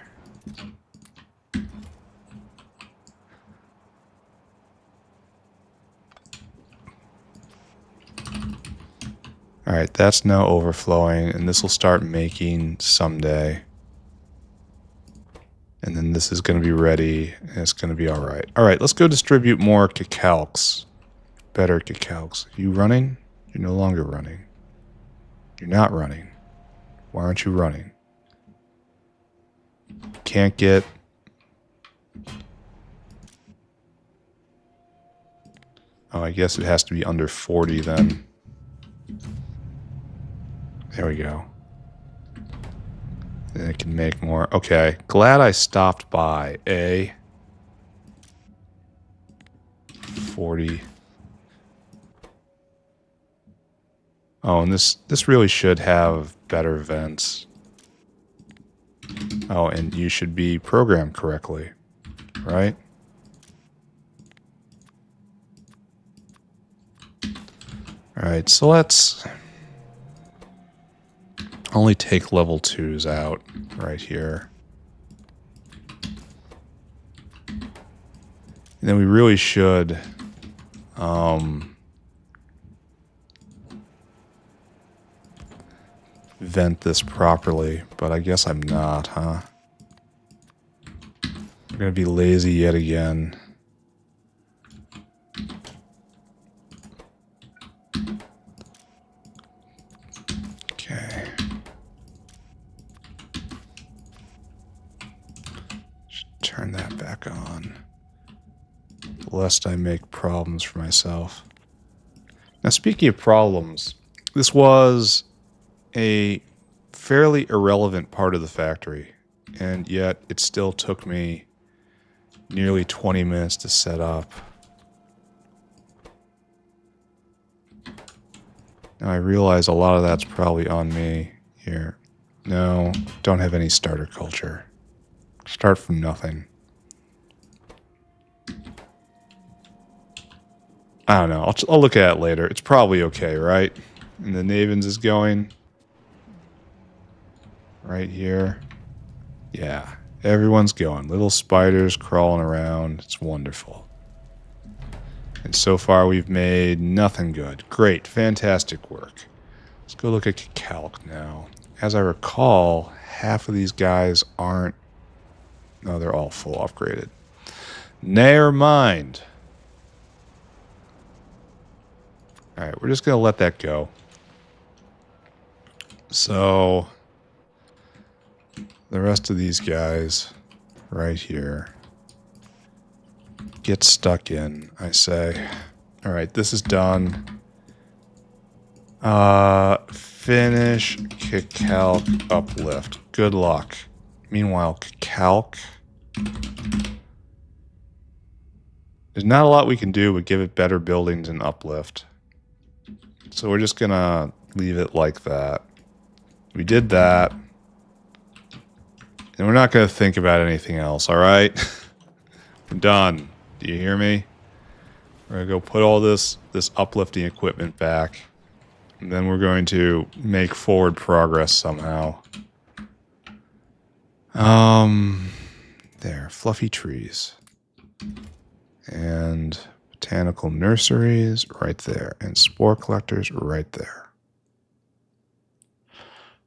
Alright, that's now overflowing, and this will start making someday. And then this is going to be ready, and it's going to be alright. Alright, let's go distribute more Kicalks. Better Kicalks. Are you running? You're no longer running. You're not running. Why aren't you running? Can't get... Oh, I guess it has to be under 40 then. There we go. Then it can make more. Okay, glad I stopped by. 40. Oh, and this really should have better vents. Oh, and you should be programmed correctly, right? Alright, so let's only take level 2s out right here. And then we really should vent this properly, but I guess I'm not, huh? I'm gonna be lazy yet again. Okay. Should turn that back on, lest I make problems for myself. Now, speaking of problems, this was a fairly irrelevant part of the factory, and yet it still took me nearly 20 minutes to set up. Now I realize a lot of that's probably on me here. No, don't have any starter culture. Start from nothing. I don't know. I'll look at it later. It's probably okay, right? And the Navens is going right here. Yeah, everyone's going. Little spiders crawling around. It's wonderful. And so far we've made nothing good. Great, fantastic work. Let's go look at Kicalk now. As I recall, half of these guys aren't... No, they're all full upgraded. Never mind. Alright, we're just going to let that go. So, the rest of these guys right here get stuck in, I say. Alright, this is done. Finish Kicalk uplift. Good luck. Meanwhile, Kicalk... There's not a lot we can do but give it better buildings and uplift. So we're just gonna leave it like that. We did that. And we're not gonna think about anything else, alright? We're done. Do you hear me? We're gonna go put all this uplifting equipment back. And then we're going to make forward progress somehow. There, fluffy trees. And botanical nurseries right there. And spore collectors right there.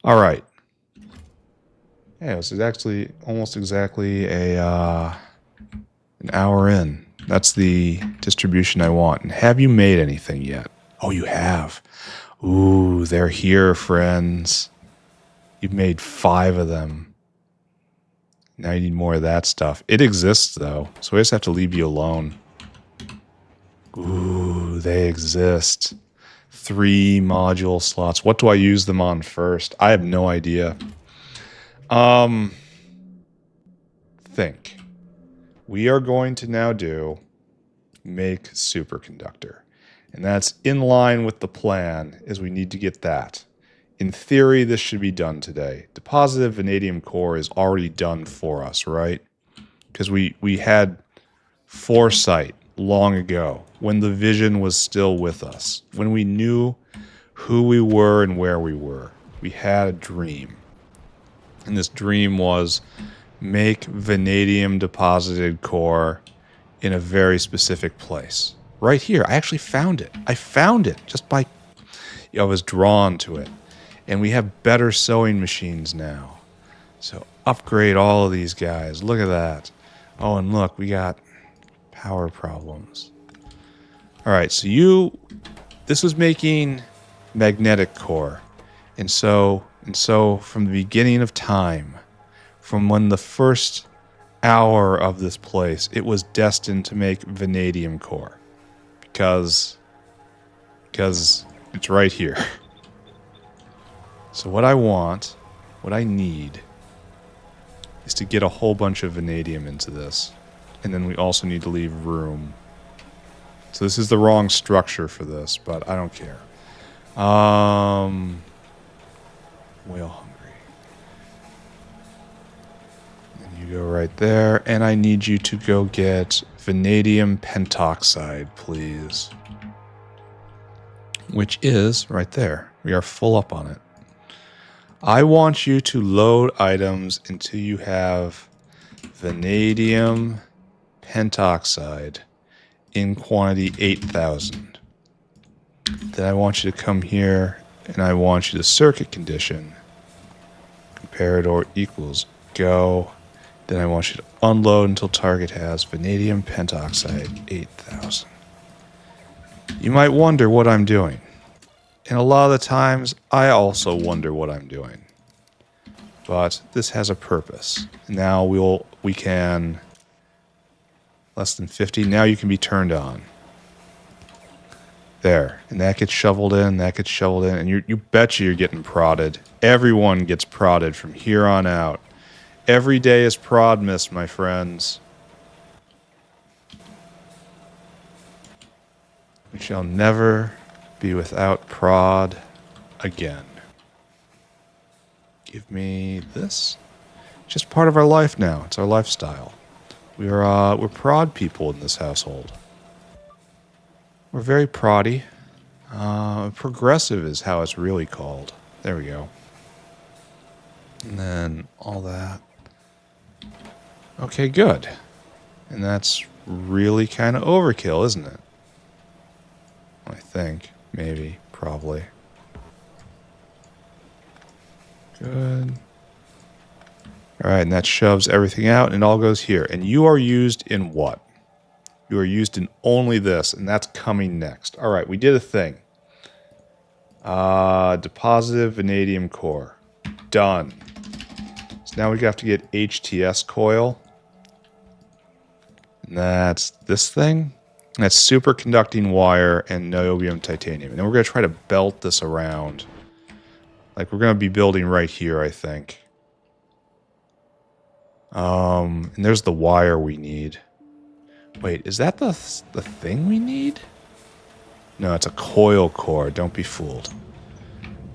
Alright. Yeah, this is actually almost exactly an hour in. That's the distribution I want. And have you made anything yet? Oh, you have. Ooh, they're here, friends. You've made 5 of them. Now you need more of that stuff. It exists, though, so I just have to leave you alone. Ooh, they exist. 3 module slots. What do I use them on first? I have no idea. Think. We are going to now make Superconductor. And that's in line with the plan, is we need to get that. In theory, this should be done today. Deposited vanadium core is already done for us, right? Because we had foresight long ago, when the vision was still with us, when we knew who we were and where we were. We had a dream. And this dream was make vanadium deposited core in a very specific place. Right here. I actually found it. I found it just by... I was drawn to it. And we have better sewing machines now. So upgrade all of these guys. Look at that. Oh, and look, we got power problems. All right, so this was making magnetic core. And so from the beginning of time, from when the first hour of this place, it was destined to make vanadium core. Because it's right here. So what I need, is to get a whole bunch of vanadium into this. And then we also need to leave room. So this is the wrong structure for this, but I don't care. Whale hungry. And you go right there, and I need you to go get vanadium pentoxide, please. Which is right there. We are full up on it. I want you to load items until you have vanadium pentoxide in quantity 8,000. Then I want you to come here and I want you to circuit condition comparador equals go. Then I want you to unload until target has vanadium pentoxide 8,000. You might wonder what I'm doing. And a lot of the times, I also wonder what I'm doing. But this has a purpose. Now we can... Less than 50. Now you can be turned on. There. And that gets shoveled in, that gets shoveled in. And you betcha you're getting prodded. Everyone gets prodded from here on out. Every day is Prodmas, my friends. We shall never be without prod again. Give me this. Just part of our life now. It's our lifestyle. We're prod people in this household. We're very proddy. Progressive is how it's really called. There we go. And then all that. Okay, good. And that's really kind of overkill, isn't it? I think. Maybe. Probably. Good. Alright, and that shoves everything out, and it all goes here. And you are used in what? You are used in only this, and that's coming next. Alright, we did a thing. Deposited vanadium core. Done. So now we have to get HTS coil. And that's this thing. And that's superconducting wire and niobium titanium. And then we're going to try to belt this around. Like we're going to be building right here, I think. And there's the wire we need. Wait, is that the thing we need? No, it's a coil core. Don't be fooled.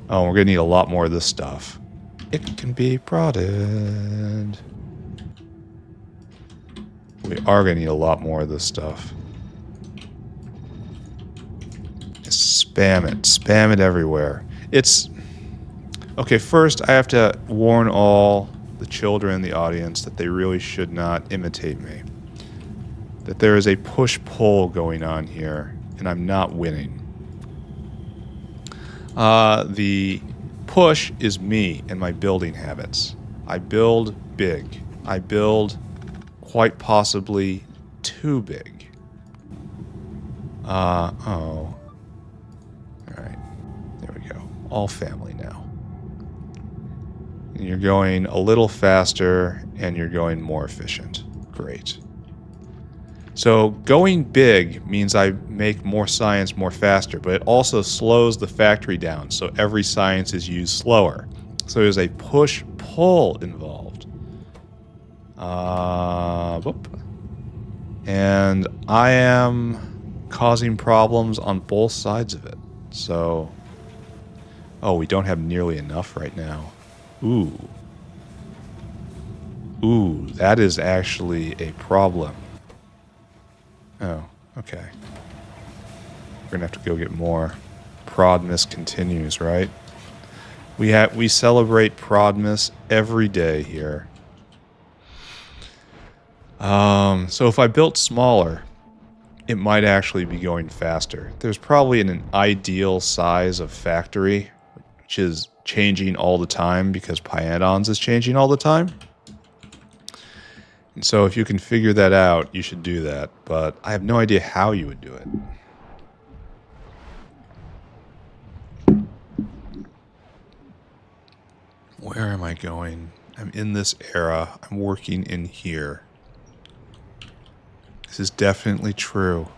Oh, we're going to need a lot more of this stuff. It can be prodded. We are going to need a lot more of this stuff. Just spam it. Spam it everywhere. It's... Okay, first I have to warn all the children in the audience that they really should not imitate me. That there is a push-pull going on here, and I'm not winning. The push is me and my building habits. I build big. I build quite possibly too big. Oh. Alright. There we go. All family now. And you're going a little faster, and you're going more efficient. Great. So going big means I make more science more faster, but it also slows the factory down, so every science is used slower. So there's a push-pull involved. Whoop. And I am causing problems on both sides of it. So, oh, we don't have nearly enough right now. Ooh. Ooh, that is actually a problem. Oh, okay. We're gonna have to go get more. Prodmus continues, right? We celebrate Prodmus every day here. So if I built smaller, it might actually be going faster. There's probably an ideal size of factory, which is changing all the time because Pyanodons is changing all the time. And so if you can figure that out, you should do that. But I have no idea how you would do it. Where am I going? I'm in this era. I'm working in here. This is definitely true.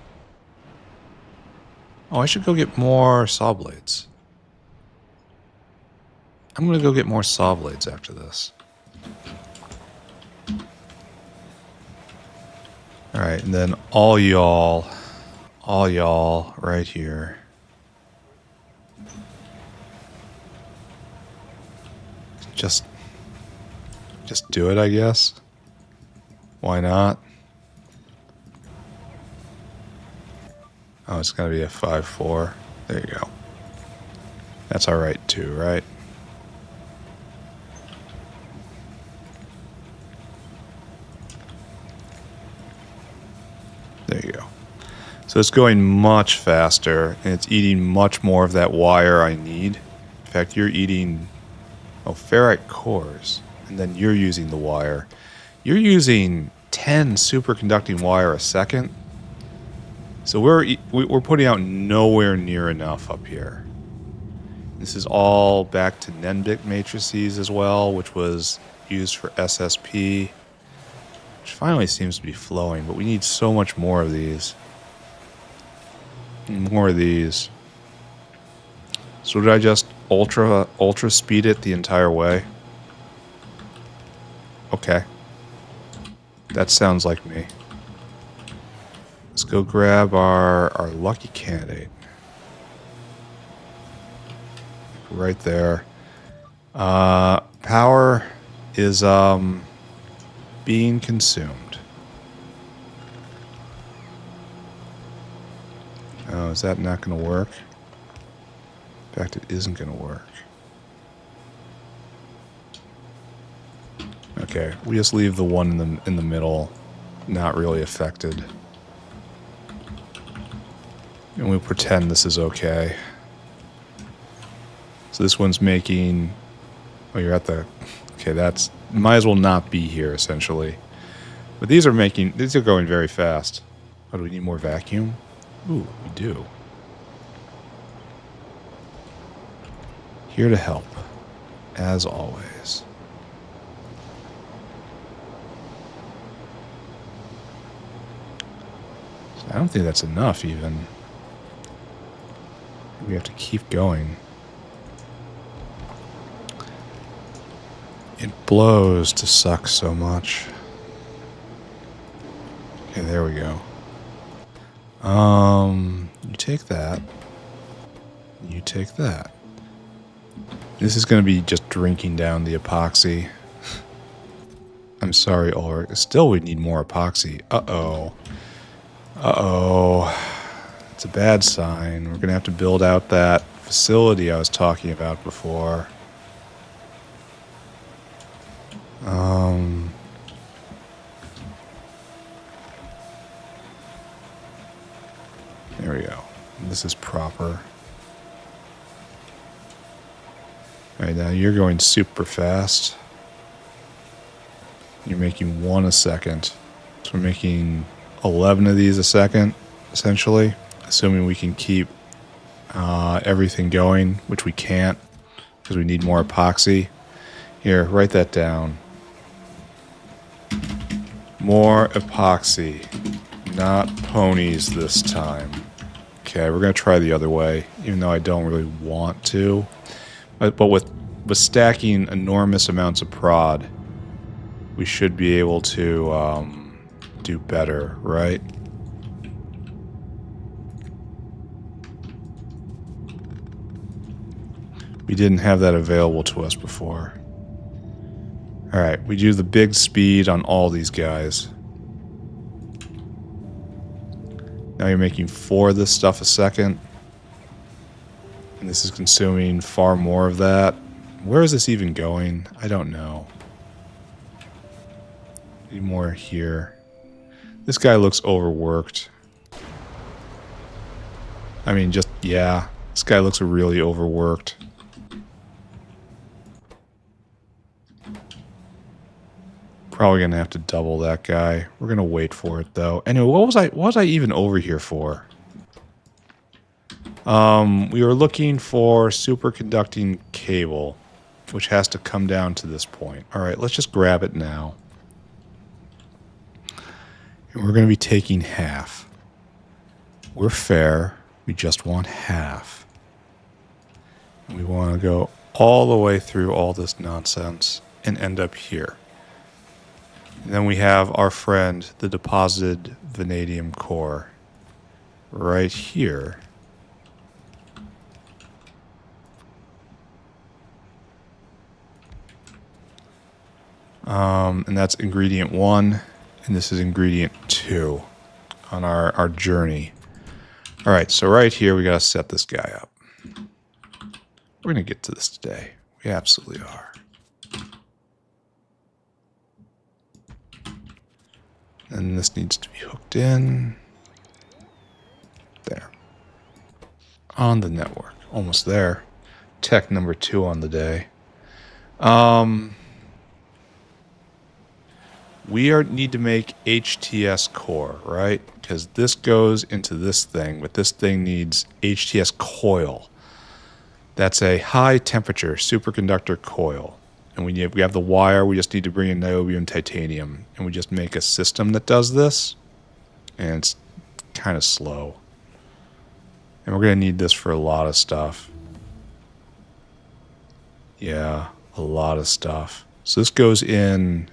Oh, I should go get more saw blades. I'm going to go get more saw blades after this. Alright, and then all y'all right here. Just do it, I guess. Why not? Oh, it's gonna be a 5-4. There you go. That's alright too, right? There you go. So it's going much faster, and it's eating much more of that wire I need. In fact, you're eating, oh, ferrite cores, and then you're using the wire. You're using 10 superconducting wire a second. So we're putting out nowhere near enough up here. This is all back to Nenbit matrices as well, which was used for SSP, which finally seems to be flowing, but we need so much more of these. More of these. So did I just ultra speed it the entire way? Okay. That sounds like me. Let's go grab our lucky candidate. Right there. Power is being consumed. Oh, is that not going to work? In fact, it isn't going to work. Okay, we just leave the one in the middle not really affected. And we pretend this is okay. So this one's making... Oh, you're at the... Okay, that's... Might as well not be here, essentially. But these are going very fast. Oh, do we need more vacuum? Ooh, we do. Here to help, as always. So I don't think that's enough, even. We have to keep going. It blows to suck so much. Okay, there we go. You take that. You take that. This is going to be just drinking down the epoxy. I'm sorry, Ulrich. Still, we need more epoxy. Uh-oh. Uh-oh. It's a bad sign. We're going to have to build out that facility I was talking about before. There we go. This is proper. Alright, now you're going super fast. You're making 1 a second. So we're making 11 of these a second, essentially. Assuming we can keep everything going, which we can't, because we need more epoxy. Here, write that down. More epoxy. Not ponies this time. Okay, we're going to try the other way, even though I don't really want to. But with stacking enormous amounts of prod, we should be able to do better, right? We didn't have that available to us before. Alright, we do the big speed on all these guys. Now you're making 4 of this stuff a second. And this is consuming far more of that. Where is this even going? I don't know. Need more here. This guy looks overworked. I mean, just, yeah. This guy looks really overworked. Probably gonna have to double that guy. We're gonna wait for it though. Anyway, what was I even over here for? We were looking for superconducting cable, which has to come down to this point. All right, let's just grab it now. And we're gonna be taking half. We're fair. We just want half. We want to go all the way through all this nonsense and end up here. And then we have our friend, the deposited vanadium core, right here. And that's ingredient 1, and this is ingredient 2 on our journey. All right, so right here we got to set this guy up. We're going to get to this today. We absolutely are. And this needs to be hooked in. There. On the network. Almost there. Tech number 2 on the day. We need to make HTS Core, right? Because this goes into this thing, but this thing needs HTS Coil. That's a high temperature superconductor coil. And we have the wire, we just need to bring in niobium titanium. And we just make a system that does this. And it's kind of slow. And we're going to need this for a lot of stuff. Yeah, a lot of stuff. So this goes in...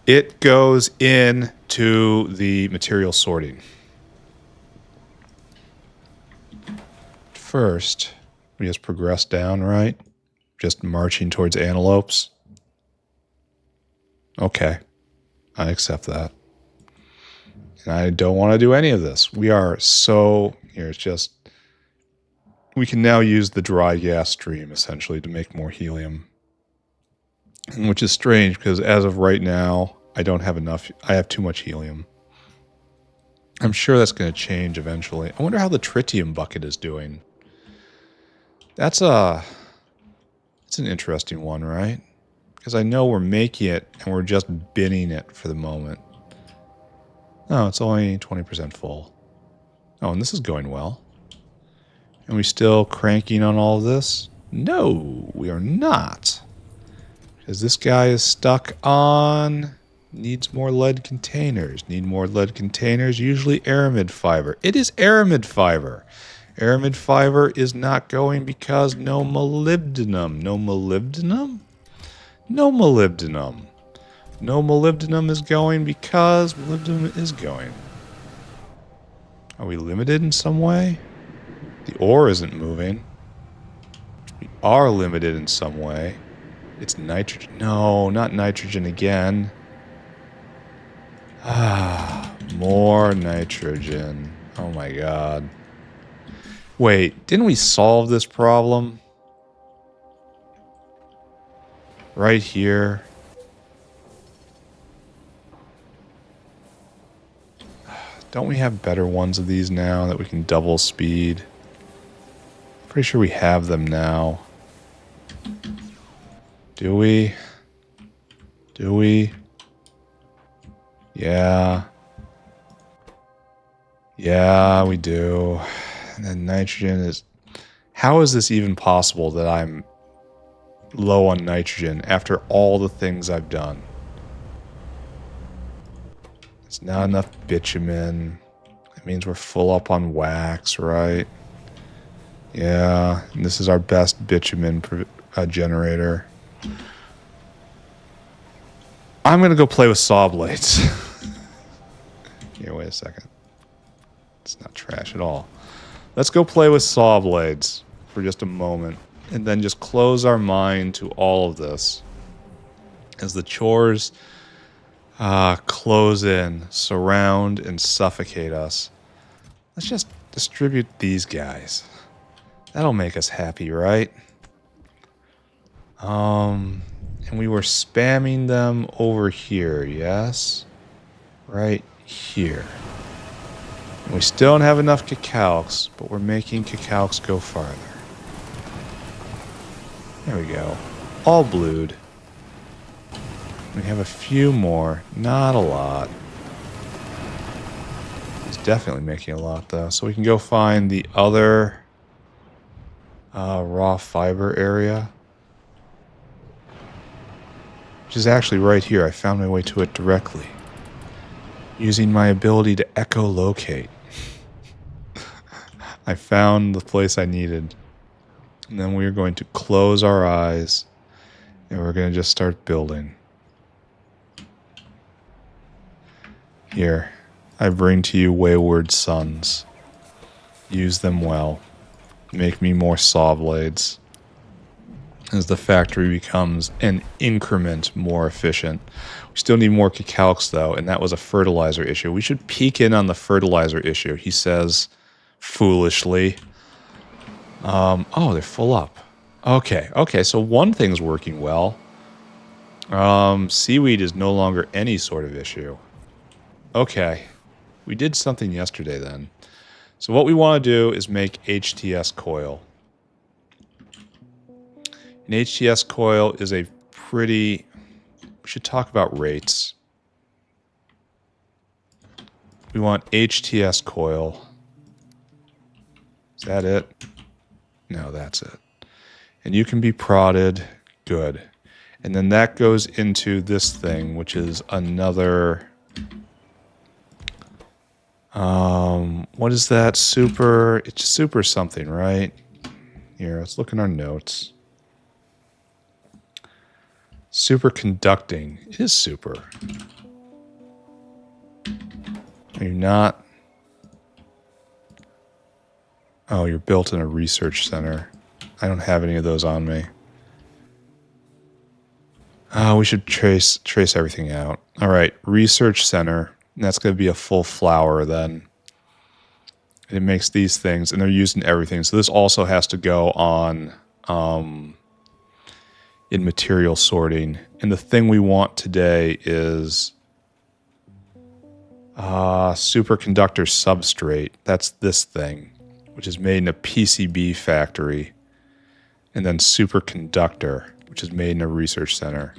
it goes into the material sorting. First, we just progress down, right? Just marching towards antelopes. Okay, I accept that. And I don't want to do any of this. We are so... Here, it's just... We can now use the dry gas stream, essentially, to make more helium. Which is strange, because as of right now, I don't have enough. I have too much helium. I'm sure that's going to change eventually. I wonder how the tritium bucket is doing. That's an interesting one, right? Because I know we're making it, and we're just binning it for the moment. No, it's only 20% full. Oh, and this is going well. And we still cranking on all of this? No, we are not. Because this guy is stuck on... Needs more lead containers. Need more lead containers. Usually aramid fiber. It is aramid fiber. Aramid fiber is not going because no molybdenum. No molybdenum? No molybdenum. No molybdenum is going because molybdenum is going. Are we limited in some way? The ore isn't moving. We are limited in some way. It's nitrogen. No, not nitrogen again. Ah, more nitrogen. Oh my god. Wait, didn't we solve this problem? Right here. Don't we have better ones of these now that we can double speed? Pretty sure we have them now. Do we? Do we? Yeah. Yeah, we do. And then nitrogen is... How is this even possible that I'm low on nitrogen after all the things I've done? It's not enough bitumen. That means we're full up on wax, right? Yeah, and this is our best bitumen generator. I'm going to go play with saw blades. Here, wait a second. It's not trash at all. Let's go play with saw blades. for just a moment and then just close our mind to all of this as the chores close in, surround, and suffocate us. Let's just distribute these guys. That'll make us happy, right? And we were spamming them over here, yes? Right here. And we still don't have enough Kicalks, but we're making Kicalks go farther. There we go. All blued. We have a few more. Not a lot. It's definitely making a lot, though. So we can go find the other raw fiber area. Which is actually right here. I found my way to it directly. Using my ability to echolocate. I found the place I needed. And then we're going to close our eyes. And we're going to just start building. Here, I bring to you wayward sons. Use them well. Make me more saw blades. As the factory becomes an increment more efficient. We still need more Kicalks, though, and that was a fertilizer issue. We should peek in on the fertilizer issue, he says, foolishly. Oh, they're full up. Okay, so one thing's working well. Seaweed is no longer any sort of issue. Okay, we did something yesterday then. So what we want to do is make HTS Coil. An HTS Coil is a pretty... We should talk about rates. We want HTS Coil. Is that it? No, that's it. And you can be prodded. Good. And then that goes into this thing, which is another... what is that? Super... It's super something, right? Here, let's look in our notes. Superconducting. It is super. Are you not? Oh, you're built in a research center. I don't have any of those on me. We should trace everything out. All right, research center. That's going to be a full flower then. It makes these things, and they're used in everything. So this also has to go on in material sorting. And the thing we want today is Superconductor Substrate. That's this thing, which is made in a PCB factory. And then Superconductor, which is made in a research center.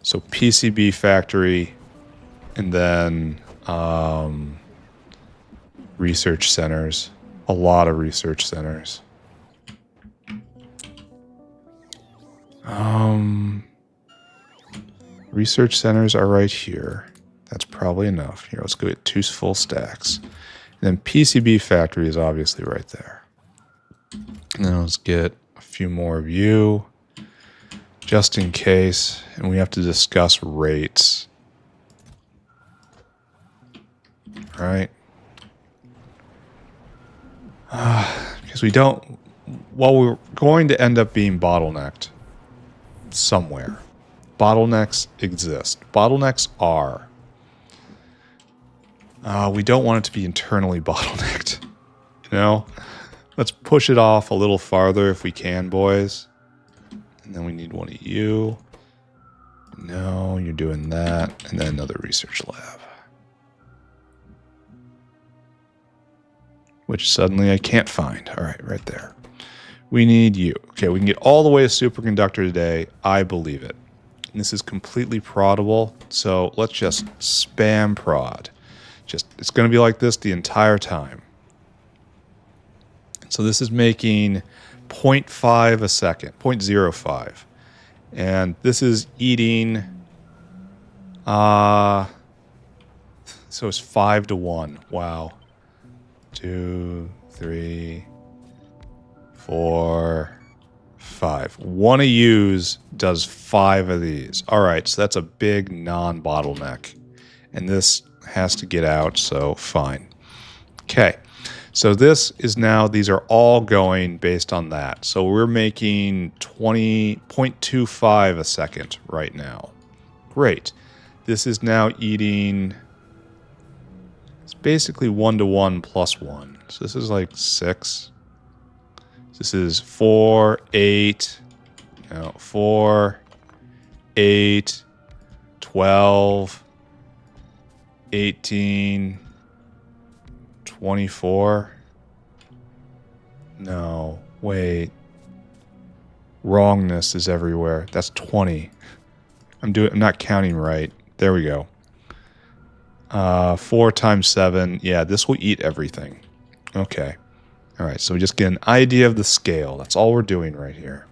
So PCB factory, and then research centers. A lot of research centers. Research centers are right here. That's probably enough. Here, let's go get 2 full stacks. And then PCB factory is obviously right there. And then let's get a few more of you, just in case. And we have to discuss rates. Right? Because we don't... Well, we're going to end up being bottlenecked somewhere. Bottlenecks exist. Bottlenecks are. We don't want it to be internally bottlenecked. You know? Let's push it off a little farther if we can, boys. And then we need one of you. No, you're doing that. And then another research lab. Which suddenly I can't find. All right, right there. We need you. Okay, we can get all the way to Superconductor today. I believe it. And this is completely proddable, so let's just spam prod. It's going to be like this the entire time. So this is making 0.5 a second, 0.05. And this is eating, so it's 5 to 1. Wow. 2, 3, 4, 5. One of yous does 5 of these. All right, so that's a big non-bottleneck. And this has to get out, so fine. Okay, So this is now, these are all going based on that. So we're making 20.25 a second right now. Great. This is now eating, it's basically 1 to 1 plus 1. So this is like 6. This is 4, 8, 4, 8, 12, 18, 24. No, wait. Wrongness is everywhere. That's 20. I'm not counting right. There we go. 4 times 7. Yeah, this will eat everything. Okay. All right, so we just get an idea of the scale. That's all we're doing right here.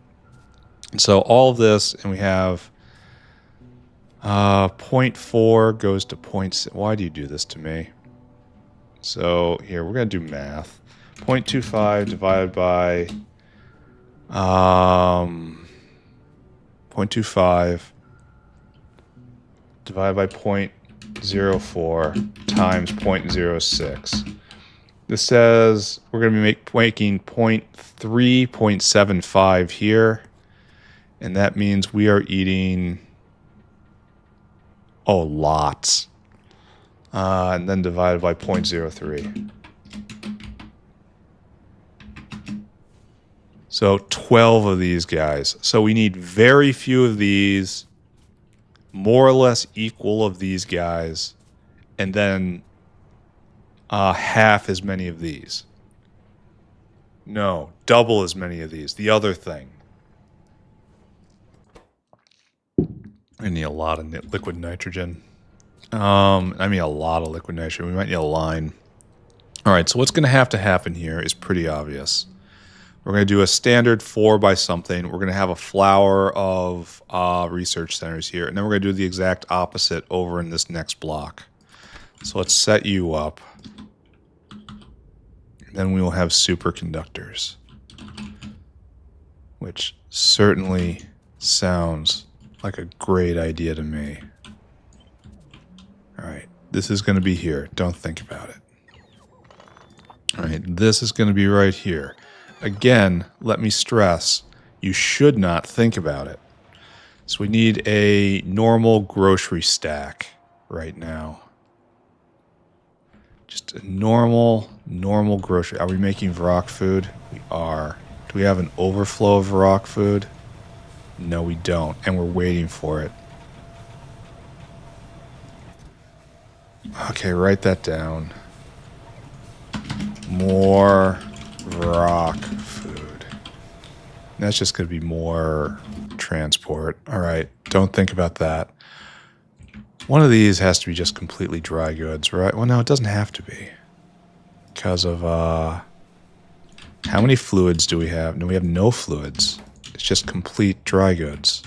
And so all of this, and we have 0.4 goes to 0.6. Why do you do this to me? So here, we're going to do math. 0.25 divided by 0.25 divided by 0.04 times 0.06. This says we're going to be making 0.3.75 here. And that means we are eating, lots. And then divided by 0.03. So 12 of these guys. So we need very few of these, more or less equal of these guys, and then half as many of these. No, double as many of these. The other thing. I need a lot of liquid nitrogen. I mean a lot of liquid nitrogen. We might need a line. All right, so what's going to happen here is pretty obvious. We're going to do a standard 4 by something. We're going to have a flower of research centers here. And then we're going to do the exact opposite over in this next block. So let's set you up. Then we will have superconductors, which certainly sounds like a great idea to me. All right, this is going to be here. Don't think about it. All right, this is going to be right here. Again, let me stress, you should not think about it. So we need a normal grocery stack right now. Just a normal grocery. Are we making Varrock food? We are. Do we have an overflow of Varrock food? No, we don't. And we're waiting for it. Okay, write that down. More Varrock food. That's just going to be more transport. All right, don't think about that. One of these has to be just completely dry goods, right? Well, no, it doesn't have to be. Because of, how many fluids do we have? No, we have no fluids. It's just complete dry goods.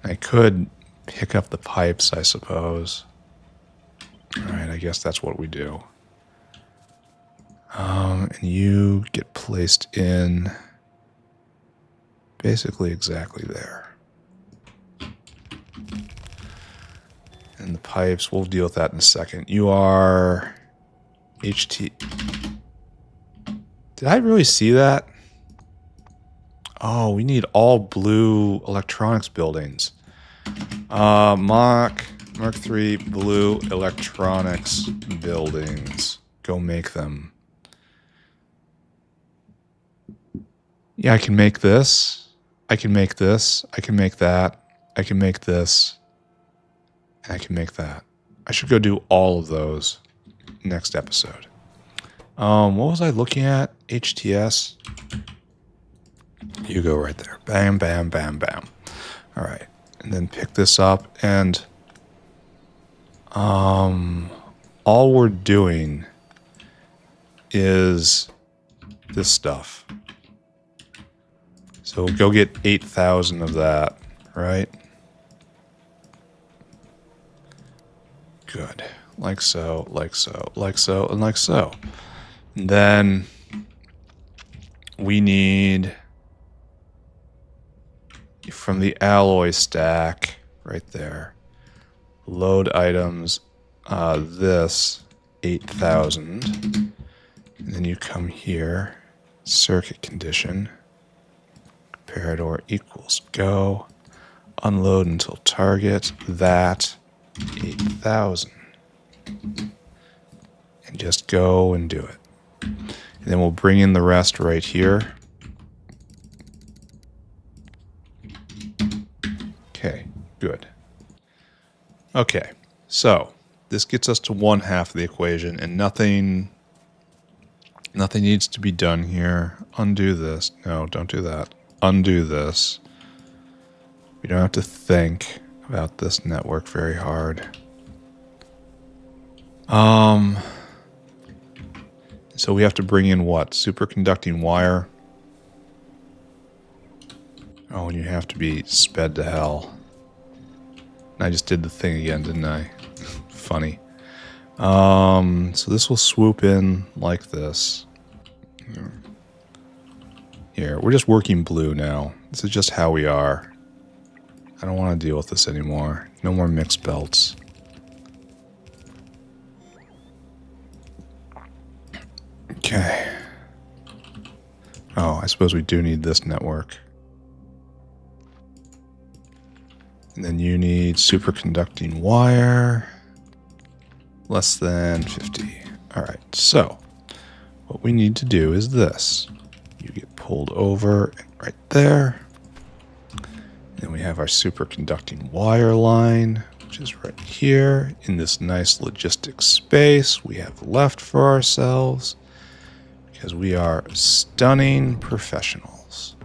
I could pick up the pipes, I suppose. All right, I guess that's what we do. And you get placed in basically exactly there. And the pipes, we'll deal with that in a second. You are HT. Did I really see that? Oh, we need all blue electronics buildings. Mk3 blue electronics buildings. Go make them. Yeah, I can make this. I can make this. I can make that. I can make this. And I can make that. I should go do all of those next episode. What was I looking at? HTS. You go right there. Bam, bam, bam, bam. All right. And then pick this up. And all we're doing is this stuff. So we'll go get 8,000 of that, right? Good. Like so, like so, like so, and like so. And then we need from the alloy stack right there. Load items, this 8000. And then you come here, circuit condition, comparador equals go, unload until target, that 8000. And just go and do it. And then we'll bring in the rest right here. Okay, good. Okay, so this gets us to one half of the equation, and nothing needs to be done here. Undo this. No, don't do that. Undo this. We don't have to think about this network very hard. So we have to bring in what? Superconducting wire. Oh, and you have to be sped to hell. I just did the thing again, didn't I? Funny. So this will swoop in like this. Here, we're just working blue now. This is just how we are. I don't want to deal with this anymore. No more mixed belts. Okay. Oh, I suppose we do need this network. And then you need superconducting wire. Less than 50. Alright, so what we need to do is this. You get pulled over right there. Then we have our superconducting wire line, which is right here in this nice logistics space we have left for ourselves. Because we are stunning professionals.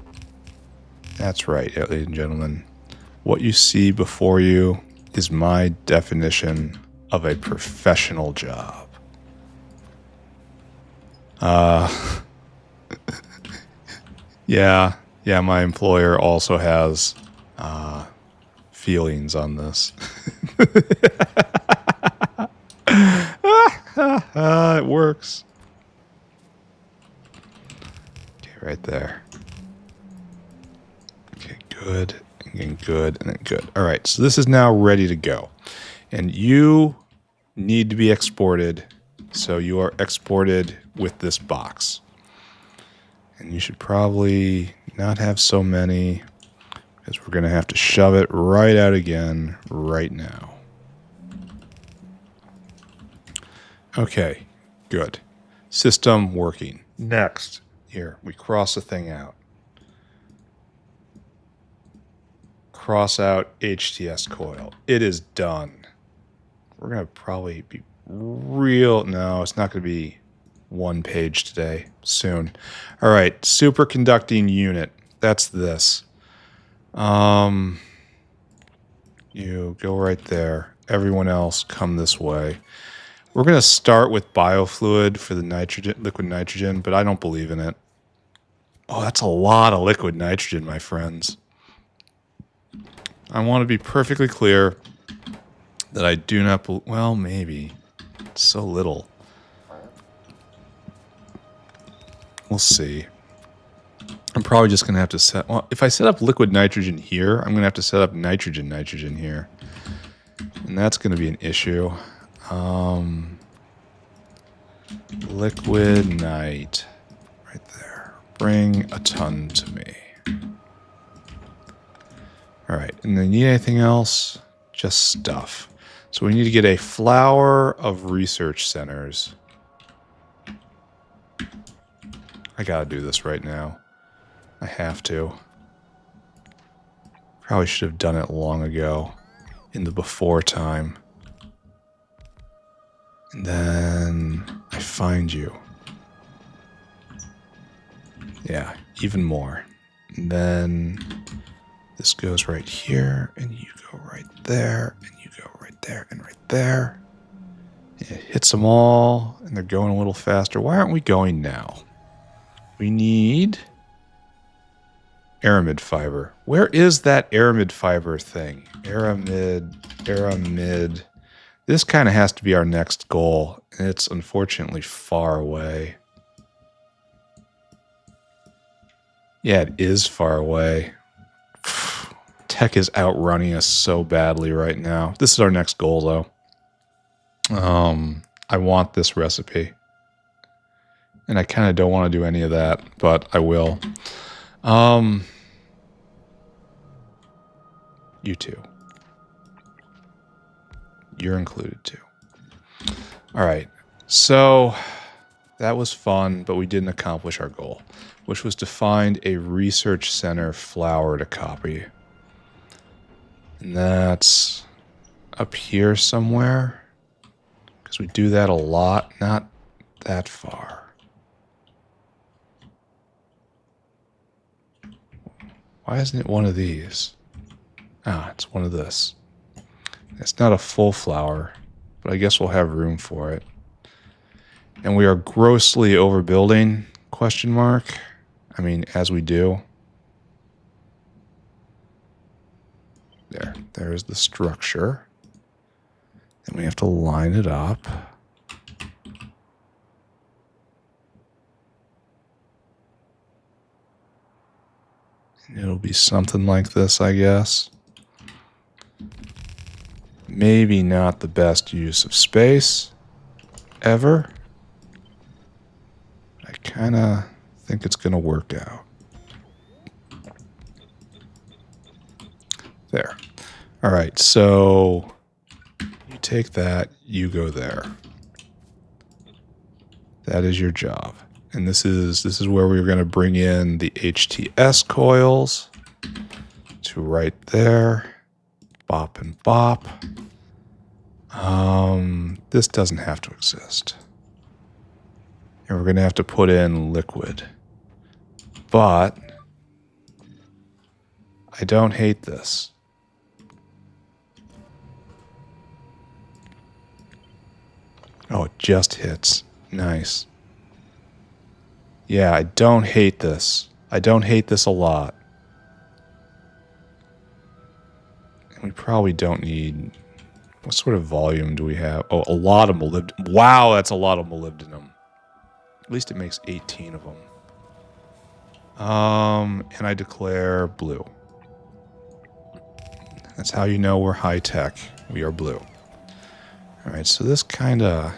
That's right, ladies and gentlemen. What you see before you is my definition of a professional job. Yeah, my employer also has feelings on this. It works. Okay, right there. Okay, good. And good, and then good. All right, so this is now ready to go. And you need to be exported, so you are exported with this box. And you should probably not have so many, because we're going to have to shove it right out again right now. Okay, good. System working. Next, here, we cross the thing out. Cross out HTS coil. It is done. We're going to probably be real... No, it's not going to be one page today. Soon. All right, superconducting unit. That's this. You go right there. Everyone else come this way. We're going to start with biofluid for the nitrogen, liquid nitrogen, but I don't believe in it. Oh, that's a lot of liquid nitrogen, my friends. I want to be perfectly clear that I do not believe... Well, maybe. It's so little. We'll see. I'm probably just going to have to set... Well, if I set up liquid nitrogen here, I'm going to have to set up nitrogen here. And that's going to be an issue. Liquid nite. Right there. Bring a ton to me. Alright, and then need anything else? Just stuff. So we need to get a flower of research centers. I gotta do this right now. I have to. Probably should have done it long ago. In the before time. And then I find you. Yeah, even more. And then this goes right here, and you go right there, and you go right there, and right there. And it hits them all, and they're going a little faster. Why aren't we going now? We need aramid fiber. Where is that aramid fiber thing? Aramid. This kind of has to be our next goal, and it's unfortunately far away. Yeah, it is far away. Tech is outrunning us so badly right now. This is our next goal, though. I want this recipe. And I kind of don't want to do any of that, but I will. You too. You're included too. All right. So that was fun, but we didn't accomplish our goal, which was to find a research center flower to copy. And that's up here somewhere, because we do that a lot, not that far. Why isn't it one of these? Ah, it's one of this. It's not a full flower, but I guess we'll have room for it. And we are grossly overbuilding, question mark. I mean, as we do. There's the structure. And we have to line it up. And it'll be something like this, I guess. Maybe not the best use of space ever. I kind of think it's going to work out. There. All right, so you take that, you go there. That is your job. And this is where we're going to bring in the HTS coils to right there. Bop and bop. This doesn't have to exist. And we're going to have to put in liquid. But I don't hate this. Oh, it just hits. Nice. Yeah, I don't hate this. I don't hate this a lot. And we probably don't need... What sort of volume do we have? Oh, a lot of molybdenum. Wow, that's a lot of molybdenum. At least it makes 18 of them. And I declare blue. That's how you know we're high-tech. We are blue. Alright, so this kind of...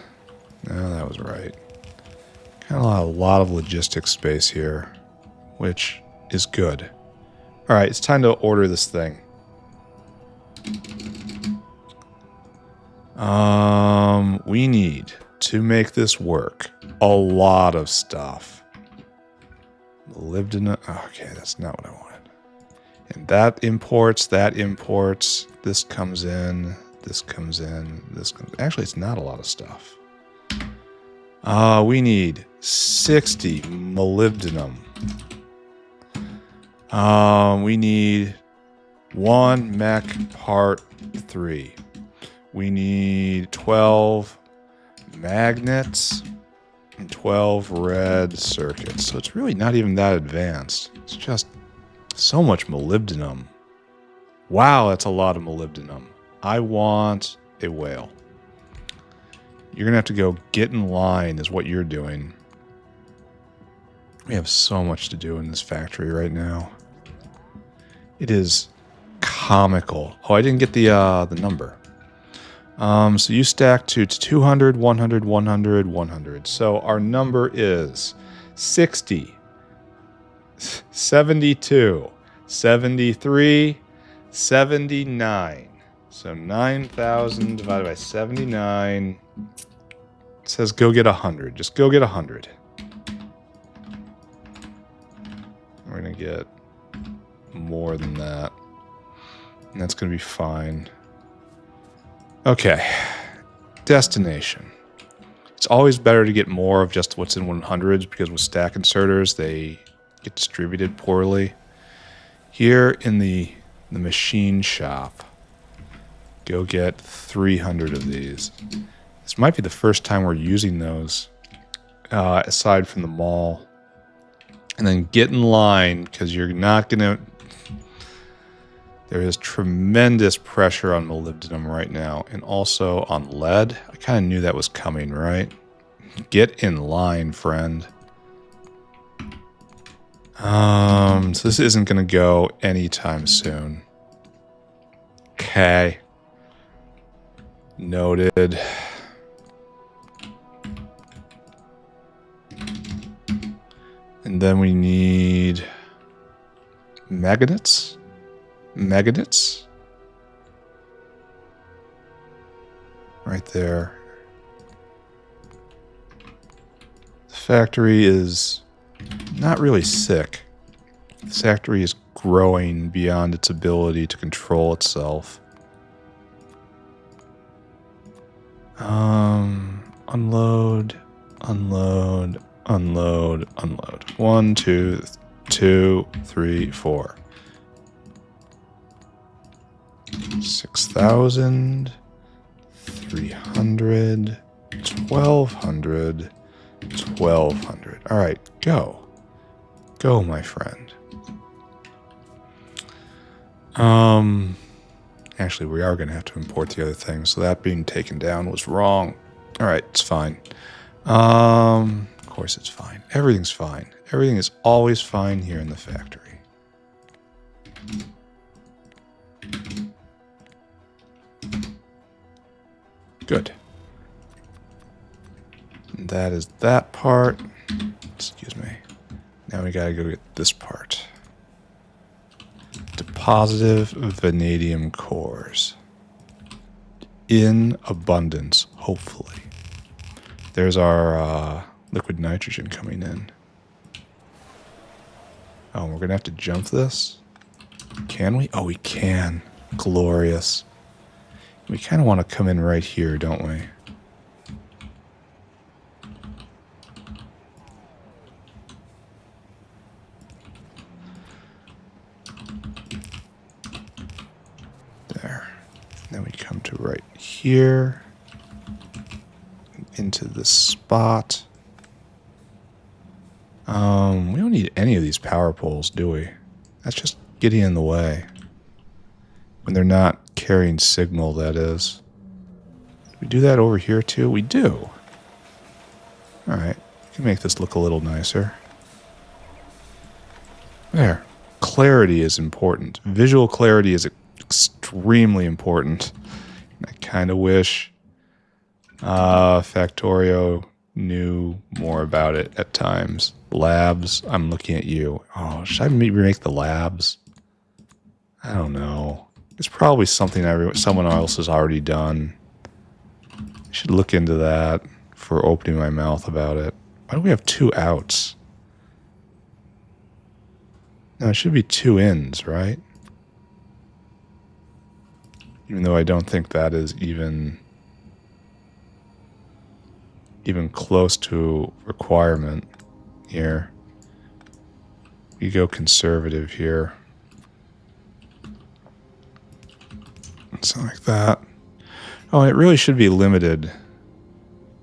No, that was right. Kind of a lot of logistics space here, which is good. Alright, it's time to order this thing. We need to make this work a lot of stuff. Molybdenum. Okay, that's not what I wanted. And that imports, this comes in, this comes in, this comes... Actually, it's not a lot of stuff. We need 60 molybdenum. We need 1 Mk3. We need 12 magnets and 12 red circuits. So it's really not even that advanced. It's just so much molybdenum. Wow, that's a lot of molybdenum. I want a whale. You're going to have to go get in line is what you're doing. We have so much to do in this factory right now. It is comical. Oh, I didn't get the number. So you stack to 200, 100, 100, 100. So our number is 60, 72, 73, 79. So 9,000 divided by 79. It says go get 100. Just go get 100. We're going to get more than that. And that's going to be fine. Okay. Destination. It's always better to get more of just what's in 100s because with stack inserters, they get distributed poorly. Here in the machine shop, go get 300 of these. This might be the first time we're using those, aside from the mall. And then get in line, because you're not going to... There is tremendous pressure on molybdenum right now, and also on lead. I kind of knew that was coming, right? Get in line, friend. So this isn't going to go anytime soon. Okay. Noted. And then we need magnets. Magnets. Right there. The factory is not really sick. The factory is growing beyond its ability to control itself. Unload, unload, unload, unload. 1, 2, 2, 3, 4. 6,000, 300, 1,200, 1,200. All right, go. Go, my friend. Actually, we are going to have to import the other thing, so that being taken down was wrong. All right, it's fine. Of course it's fine. Everything's fine. Everything is always fine here in the factory. Good. And that is that part. Excuse me. Now we gotta go get this part. Depositive vanadium cores. In abundance, hopefully. There's our liquid nitrogen coming in. Oh, we're gonna have to jump this? Can we? Oh, we can. Glorious. We kind of want to come in right here, don't we? There. Then we come to right here. Into this spot. We don't need any of these power poles, do we? That's just getting in the way. When they're not carrying signal, that is. Do we do that over here too? We do. Alright. We can make this look a little nicer. There. Clarity is important. Visual clarity is extremely important. I kind of wish Factorio knew more about it at times. Labs, I'm looking at you. Oh, should I maybe make the labs? I don't know. It's probably something someone else has already done. I should look into that for opening my mouth about it. Why do we have 2 outs? No, it should be 2 ins, right? Even though I don't think that is even close to requirement here. We go conservative here. Something like that. Oh, it really should be limited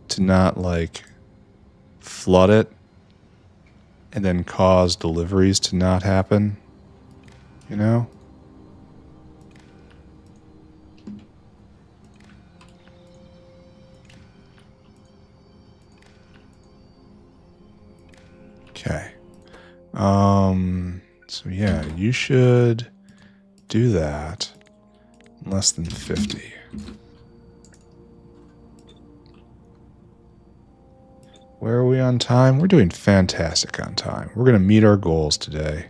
to not, like, flood it and then cause deliveries to not happen. You know? Okay. So yeah, you should do that in less than 50. Where are we on time? We're doing fantastic on time. We're going to meet our goals today.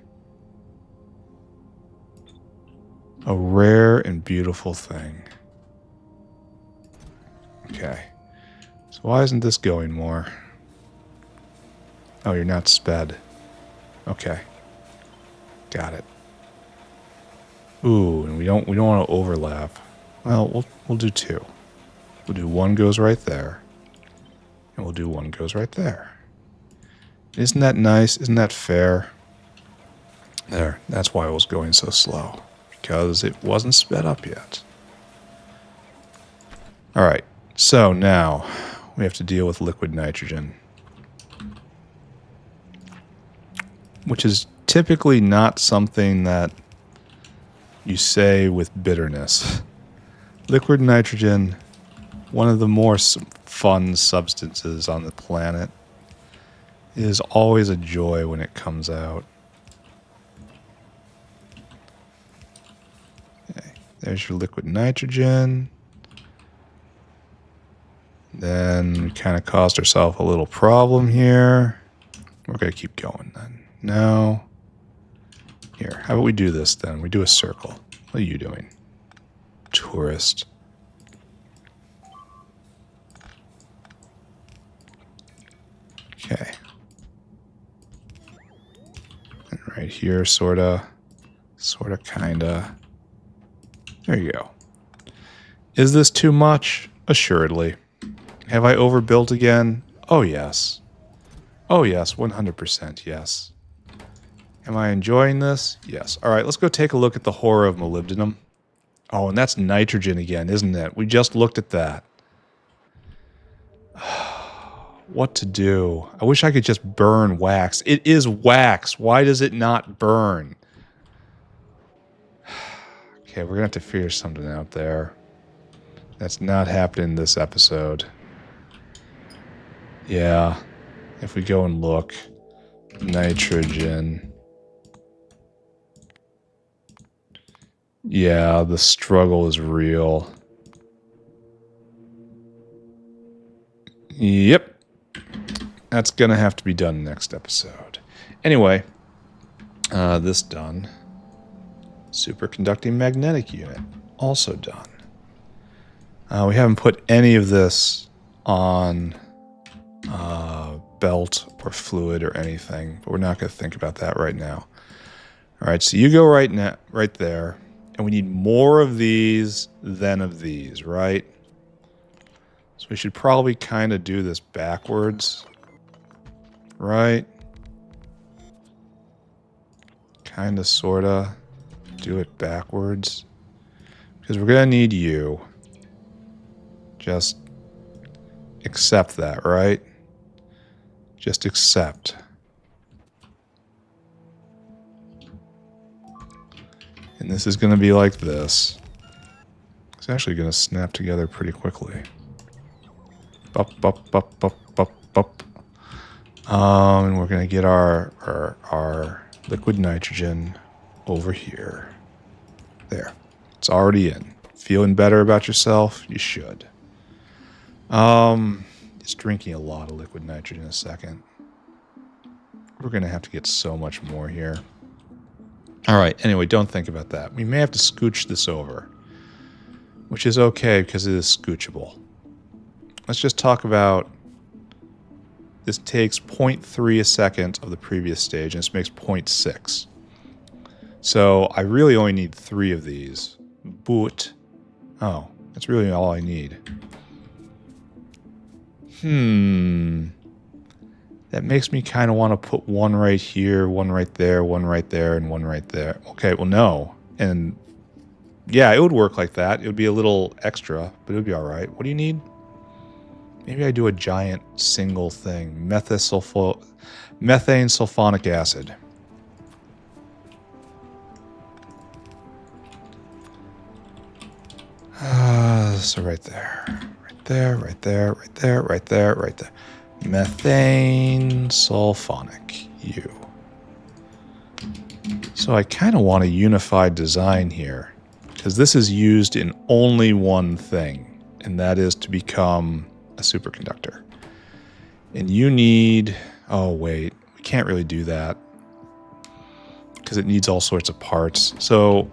A rare and beautiful thing. Okay. So why isn't this going more? Oh, you're not sped. Okay. Got it. Ooh, and we don't want to overlap. Well, we'll do 2. We'll do 1 goes right there. And we'll do 1 goes right there. Isn't that nice? Isn't that fair? There. That's why it was going so slow. Because it wasn't sped up yet. Alright. So now we have to deal with liquid nitrogen. Which is typically not something that you say with bitterness. Liquid nitrogen, one of the more fun substances on the planet, is always a joy when it comes out. Okay, there's your liquid nitrogen. Then we kind of caused ourselves a little problem here. We're going to keep going then. No. Here, how about we do this then? We do a circle. What are you doing? Tourist. Okay. And right here, sorta, kinda. There you go. Is this too much? Assuredly. Have I overbuilt again? Oh, yes. Oh, yes, 100% yes. Am I enjoying this? Yes. All right, let's go take a look at the horror of molybdenum. Oh, and that's nitrogen again, isn't it? We just looked at that. What to do? I wish I could just burn wax. It is wax. Why does it not burn? Okay, we're going to have to figure something out there. That's not happening this episode. Yeah. If we go and look. Nitrogen. Yeah, the struggle is real. Yep. That's going to have to be done next episode. Anyway, this done. Superconducting magnetic unit. Also done. We haven't put any of this on belt or fluid or anything, but we're not going to think about that right now. All right, so you go right there, and we need more of these than of these, right? So we should probably kind of do this backwards, right? Kind of, sort of do it backwards, because we're going to need you. Just accept that, right? Just accept. And this is going to be like this. It's actually going to snap together pretty quickly. Bup, bup, bup, bup, bup, bup. And we're going to get our liquid nitrogen over here. There. It's already in. Feeling better about yourself? You should. Just drinking a lot of liquid nitrogen in a second. We're going to have to get so much more here. All right, anyway, don't think about that. We may have to scooch this over, which is okay because it is scoochable. Let's just talk about this takes 0.3 a second of the previous stage, and this makes 0.6. So I really only need 3 of these. But, oh, that's really all I need. That makes me kind of want to put one right here, one right there, one right there, and one right there. Okay, well, no. And yeah, it would work like that. It would be a little extra, but it would be all right. What do you need? Maybe I do a giant single thing. Methane sulfonic acid. So right there. Right there, right there, right there, right there, right there. Methane sulfonic U. So I kind of want a unified design here, because this is used in only one thing, and that is to become a superconductor. And you need... Oh, wait. We can't really do that, because it needs all sorts of parts. So,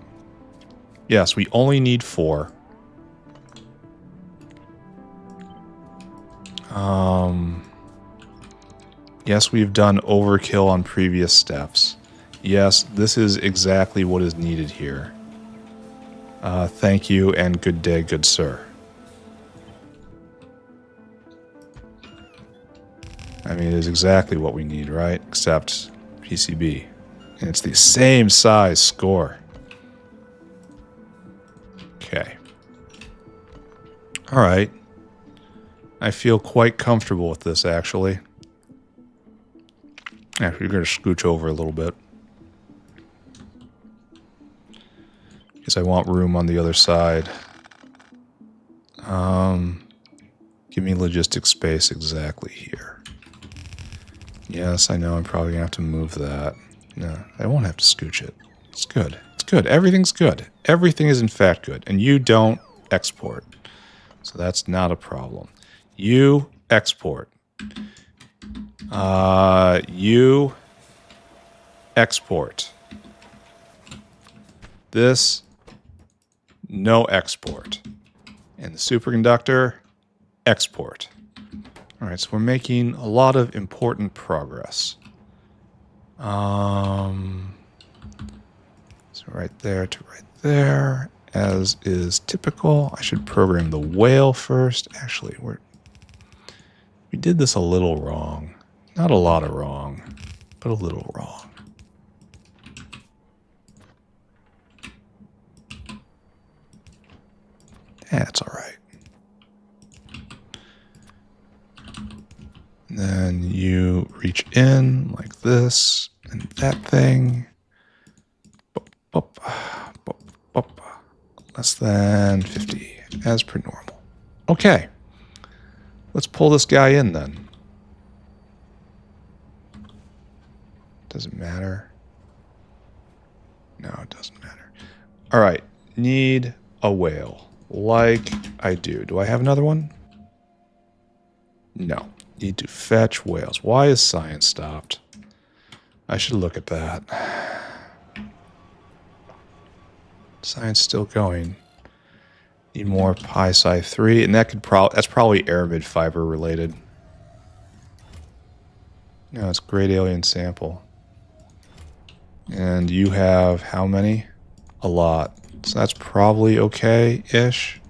yes, we only need 4. Yes, we've done overkill on previous steps. Yes, this is exactly what is needed here. Thank you and good day, good sir. I mean, it is exactly what we need, right? Except PCB. And it's the same size score. Okay. All right. I feel quite comfortable with this, actually. Actually, you're going to scooch over a little bit. Because I want room on the other side. Give me logistic space exactly here. Yes, I know I'm probably going to have to move that. No, I won't have to scooch it. It's good. It's good. Everything's good. Everything is in fact good. And you don't export. So that's not a problem. You export. U export. This no export. And the superconductor export. All right, so we're making a lot of important progress. So right there to right there, as is typical. I should program the whale first. Actually, we did this a little wrong. Not a lot of wrong, but a little wrong. That's all right. And then you reach in like this, and that thing. Bop, bop, bop, bop. Less than 50, as per normal. Okay. Let's pull this guy in then. Does it matter? No, it doesn't matter. All right. Need a whale. Like I do. Do I have another one? No. Need to fetch whales. Why is science stopped? I should look at that. Science still going. Need more pi-psi-3, and that could that's probably aramid fiber related. No, it's great alien sample. And you have how many? A lot. So that's probably okay-ish.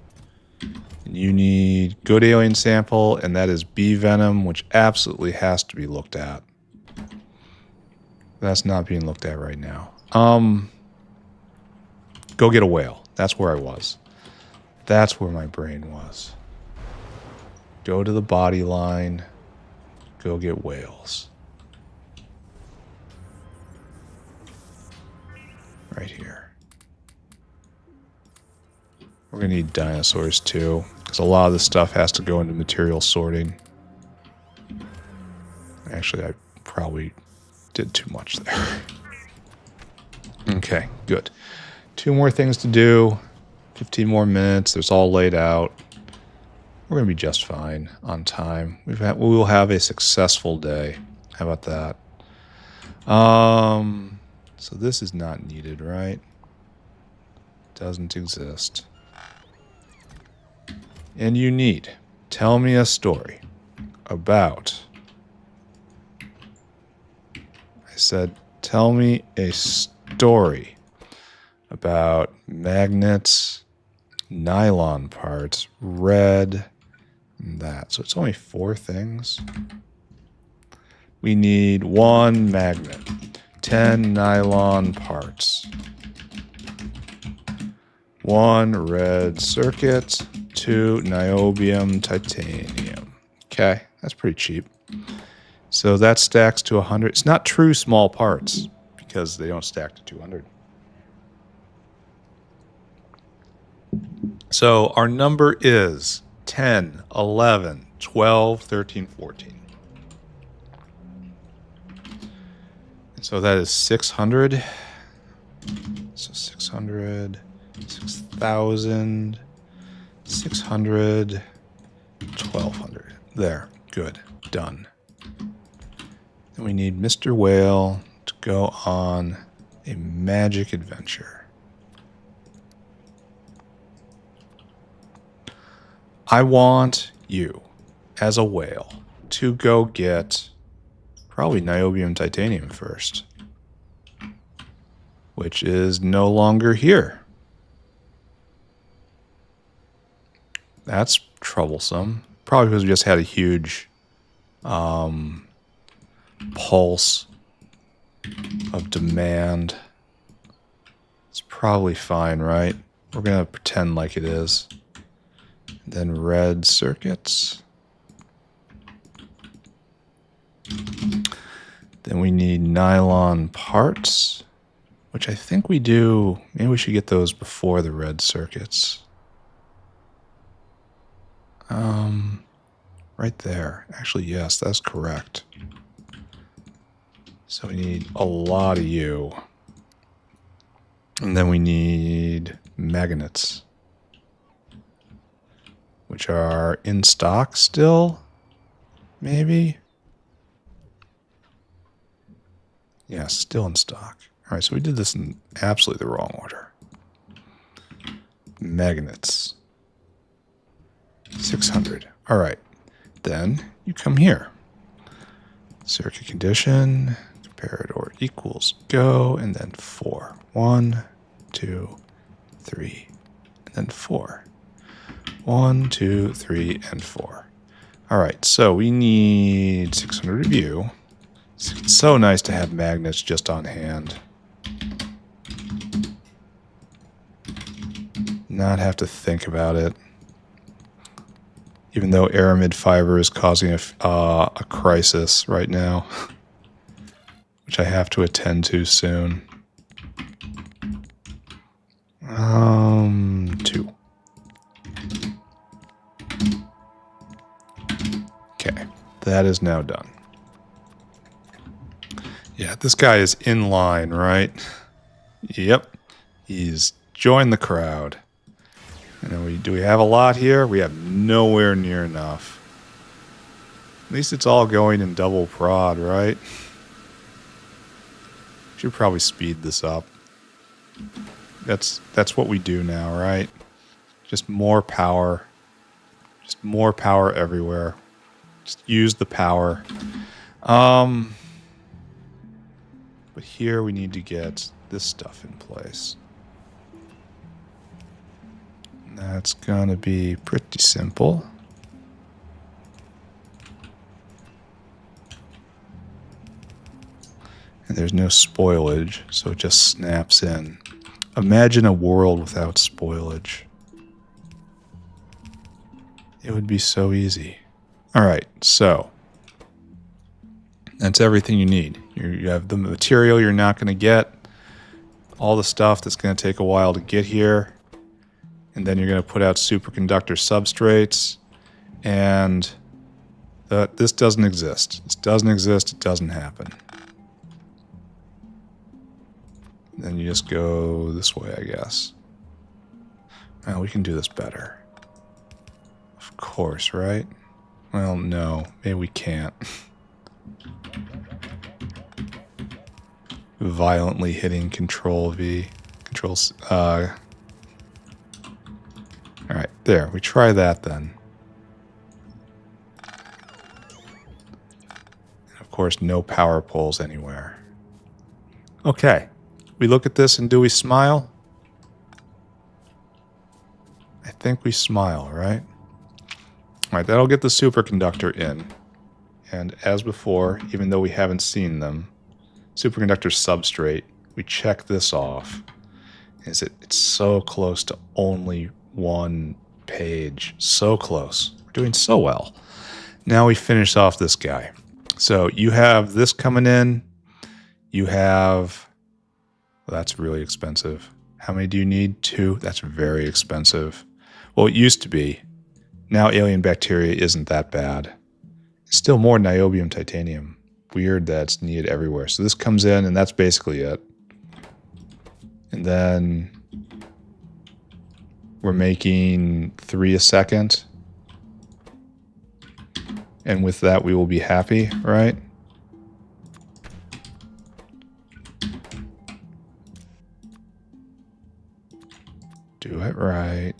And you need good alien sample, and that is bee venom, which absolutely has to be looked at. That's not being looked at right now. Go get a whale. That's where I was. That's where my brain was. Go to the body line. Go get whales. Right here. We're going to need dinosaurs too, because a lot of this stuff has to go into material sorting. Actually, I probably did too much there. Okay, good. 2 more things to do. 15 more minutes. It's all laid out. We're going to be just fine on time. We will have a successful day. How about that? So this is not needed, right? Doesn't exist. And you need. Tell me a story about. I said, tell me a story about magnets, nylon parts, red, and that. So it's only 4 things. We need 1 magnet, 10 nylon parts, 1 red circuit, 2 niobium titanium. Okay, that's pretty cheap. So that stacks to 100. It's not true small parts because they don't stack to 200. So our number is 10, 11, 12, 13, 14. And so that is 600. So 600, 6,000, 600, 1,200. There. Good. Done. And we need Mr. Whale to go on a magic adventure. I want you, as a whale, to go get probably niobium titanium first, which is no longer here. That's troublesome. Probably because we just had a huge pulse of demand. It's probably fine, right? We're going to pretend like it is. Then red circuits. Then we need nylon parts, which I think we do. Maybe we should get those before the red circuits. Right there. Actually, yes, that's correct. So we need a lot of you. And then we need magnets, which are in stock still, maybe? Yeah, still in stock. All right, so we did this in absolutely the wrong order. Magnets. 600. All right. Then you come here. Circuit condition, comparator equals go, and then 4. 1, 2, 3, and then 4. 1, 2, 3, and 4. All right, so we need 600 review. It's so nice to have magnets just on hand. Not have to think about it. Even though aramid fiber is causing a crisis right now, which I have to attend to soon. 2. Okay, that is now done. Yeah, this guy is in line, right? Yep, he's joined the crowd. And do we have a lot here? We have nowhere near enough. At least it's all going in double prod, right? Should probably speed this up. That's what we do now, right? Just more power. Just more power everywhere. Just use the power. But here we need to get this stuff in place. That's gonna be pretty simple. And there's no spoilage, so it just snaps in. Imagine a world without spoilage. It would be so easy. All right, so that's everything you need. You have the material you're not going to get, all the stuff that's going to take a while to get here, and then you're going to put out superconductor substrates, and this doesn't exist. This doesn't exist. It doesn't happen. Then you just go this way, I guess. Well, we can do this better. Of course, right? Well, no. Maybe we can't. Violently hitting Control V. Alright, there. We try that then. And of course, no power poles anywhere. Okay. We look at this and do we smile? I think we smile, right? All right, that'll get the superconductor in. And as before, even though we haven't seen them, superconductor substrate, we check this off. It's so close to only one page. So close. We're doing so well. Now we finish off this guy. So you have this coming in. You have... Well, that's really expensive. How many do you need? 2? That's very expensive. Well, it used to be. Now alien bacteria isn't that bad. It's still more niobium titanium. Weird that it's needed everywhere. So this comes in, and that's basically it. And then we're making 3 a second. And with that, we will be happy, right? Do it right.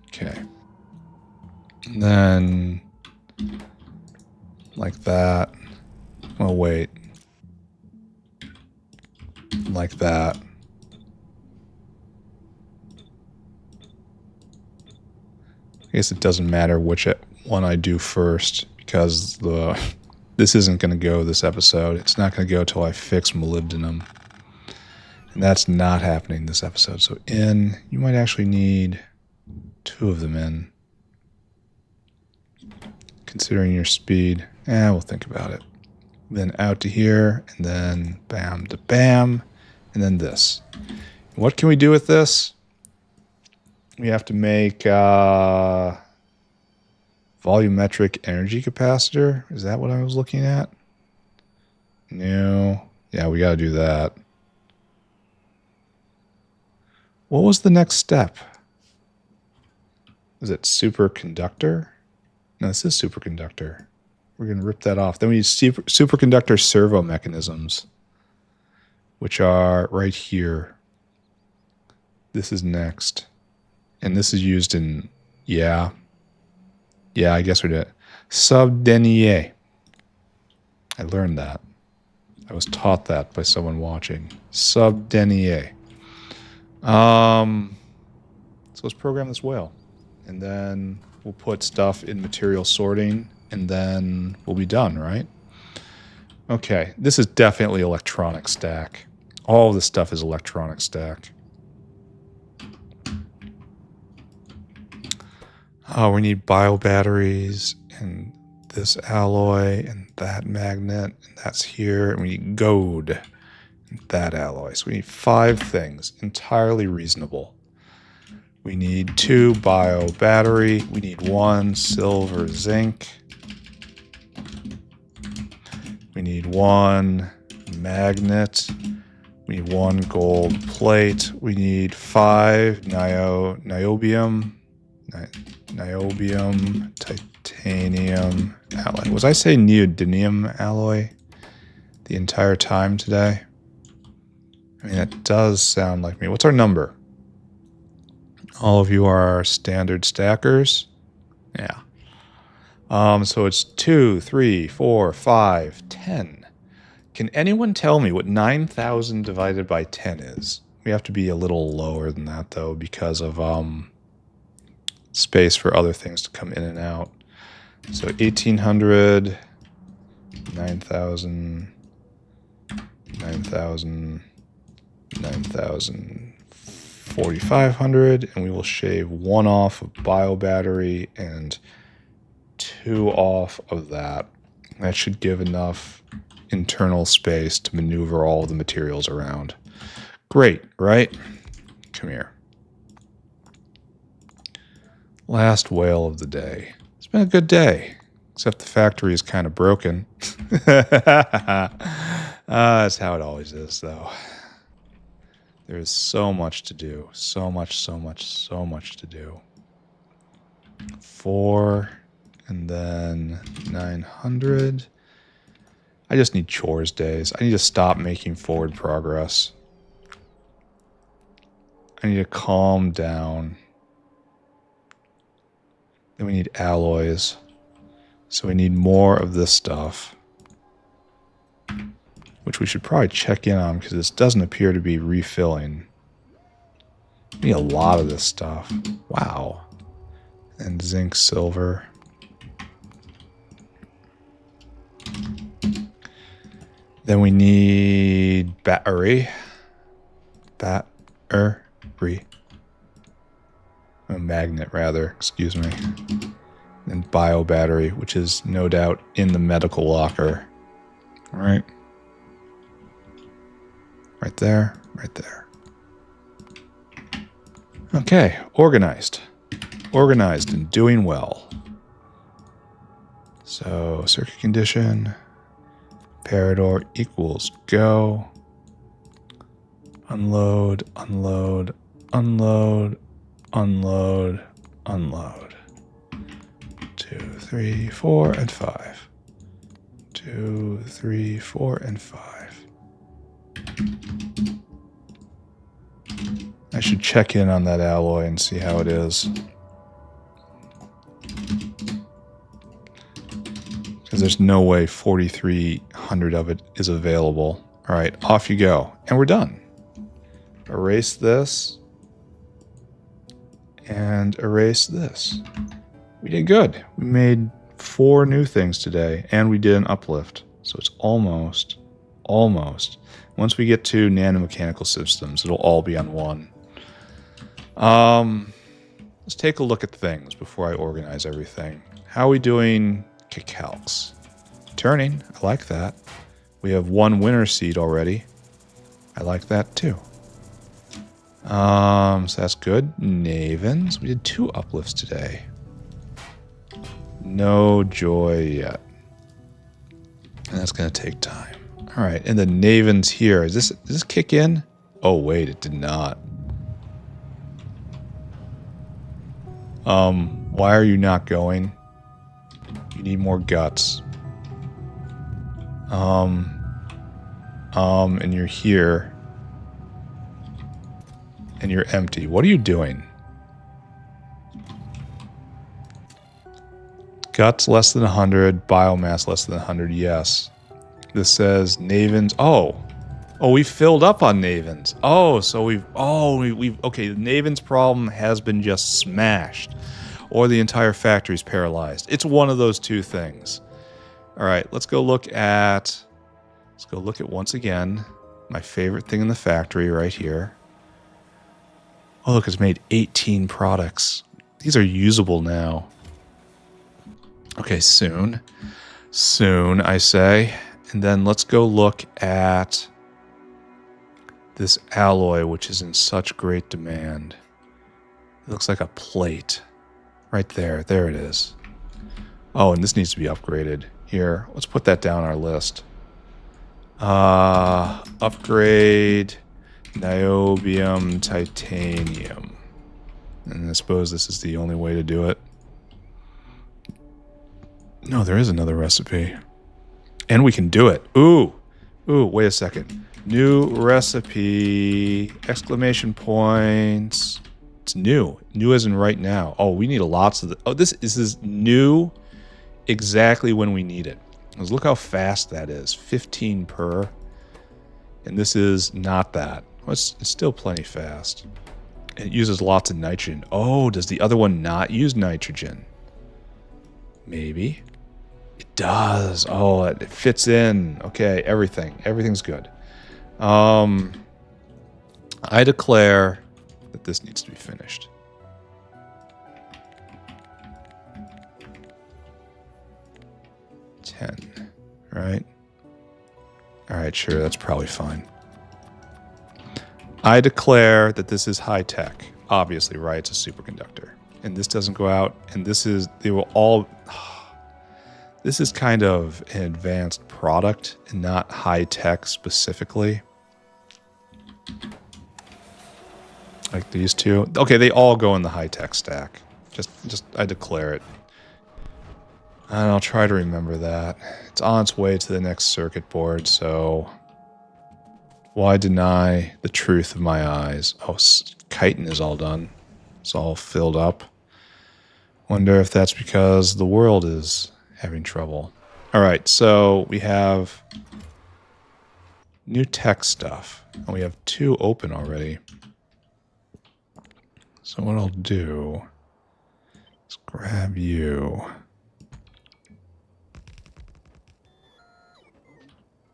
Okay. And then like that. Oh, wait. Like that. I guess it doesn't matter which one I do first because this isn't going to go this episode. It's not going to go till I fix molybdenum. And that's not happening this episode. So in, you might actually need 2 of them in. Considering your speed. We'll think about it. Then out to here, and then bam to bam, and then this. What can we do with this? We have to make volumetric energy capacitor. Is that what I was looking at? No. Yeah, we got to do that. What was the next step? Was it superconductor? No, this is superconductor. We're going to rip that off. Then we use superconductor servo mechanisms. which are right here. This is next. And this is used in, yeah, I guess we did. Subdenier. I learned that. I was taught that by someone watching. Subdenier. So let's program this whale. And then we'll put stuff in material sorting, and then we'll be done, right? Okay, this is definitely electronic stack. All of this stuff is electronic stack. Oh, we need bio batteries, and this alloy, and that magnet, and that's here, and we need gold, and that alloy. So we need 5 things, entirely reasonable. We need 2 bio battery, we need 1 silver zinc, we need 1 magnet, we need 1 gold plate, we need 5 niobium, titanium alloy. Was I saying neodymium alloy the entire time today? I mean, that does sound like me. What's our number? All of you are standard stackers. Yeah. So it's 2, 3, 4, 5, 10. Can anyone tell me what 9,000 divided by 10 is? We have to be a little lower than that, though, because of space for other things to come in and out. So 1,800, 9,000, 9,000, 9,000, 4,500, and we will shave 1 off of bio battery and 2 off of that. That should give enough internal space to maneuver all the materials around. Great, right? Come here. Last whale of the day. It's been a good day, except the factory is kind of broken. That's how it always is, though. There is so much to do. So much to do. 4, and then 900. I just need chores days. I need to stop making forward progress. I need to calm down. Then we need alloys. So we need more of this stuff, which we should probably check in on because this doesn't appear to be refilling. We need a lot of this stuff. Wow. And zinc, silver. Then we need battery. A magnet, rather. Excuse me. And bio battery, which is no doubt in the medical locker. All right. Right there. Right there. Okay. Organized. Organized and doing well. So, circuit condition. Parador equals go. Unload, unload, unload, unload, unload. 2, 3, 4, and 5. 2, 3, 4, and 5. I should check in on that alloy and see how it is. Because there's no way 4,300 of it is available. All right, off you go. And we're done. Erase this. And erase this. We did good. We made 4 new things today, and we did an uplift. So it's almost. Once we get to nanomechanical systems, it'll all be on one. Let's take a look at things before I organize everything. How are we doing Kicalks? Turning. I like that. We have 1 winter seed already. I like that too. So that's good. Navens. We did 2 uplifts today. No joy yet. And that's going to take time. All right. And the Navens here. Does this kick in? Oh, wait. It did not. Why are you not going? You need more guts. And you're here. And you're empty. What are you doing? Guts less than 100. Biomass less than 100. Yes. This says Navens. Oh, we filled up on Navens. Oh, so we've okay, the Navens problem has been just smashed. Or the entire factory's paralyzed. It's one of those two things. All right, let's go look at once again my favorite thing in the factory right here. Oh, look, it's made 18 products. These are usable now. Okay, soon. Soon, I say. And then let's go look at this alloy, which is in such great demand. It looks like a plate. Right there. There it is. Oh, and this needs to be upgraded. Here, let's put that down our list. Upgrade niobium titanium. And I suppose this is the only way to do it. No, there is another recipe. And we can do it. Ooh, wait a second. New recipe, exclamation points. It's new. New as in right now. Oh, we need lots of the... Oh, this is new exactly when we need it. Because look how fast that is. 15 per. And this is not that. Well, it's still plenty fast. It uses lots of nitrogen. Oh, does the other one not use nitrogen? Maybe. It does. Oh, it fits in. Okay, everything's good. I declare that this needs to be finished. Right? All right, sure, that's probably fine. I declare that this is high tech. Obviously, right? It's a superconductor. And this doesn't go out, and this is, they will all... This is kind of an advanced product and not high tech specifically. Like these two. Okay, they all go in the high tech stack. Just I declare it. And I'll try to remember that. It's on its way to the next circuit board, so why deny the truth of my eyes? Oh, chitin is all done. It's all filled up. Wonder if that's because the world is having trouble. All right, so we have new tech stuff. And we have 2 open already. So what I'll do is grab you.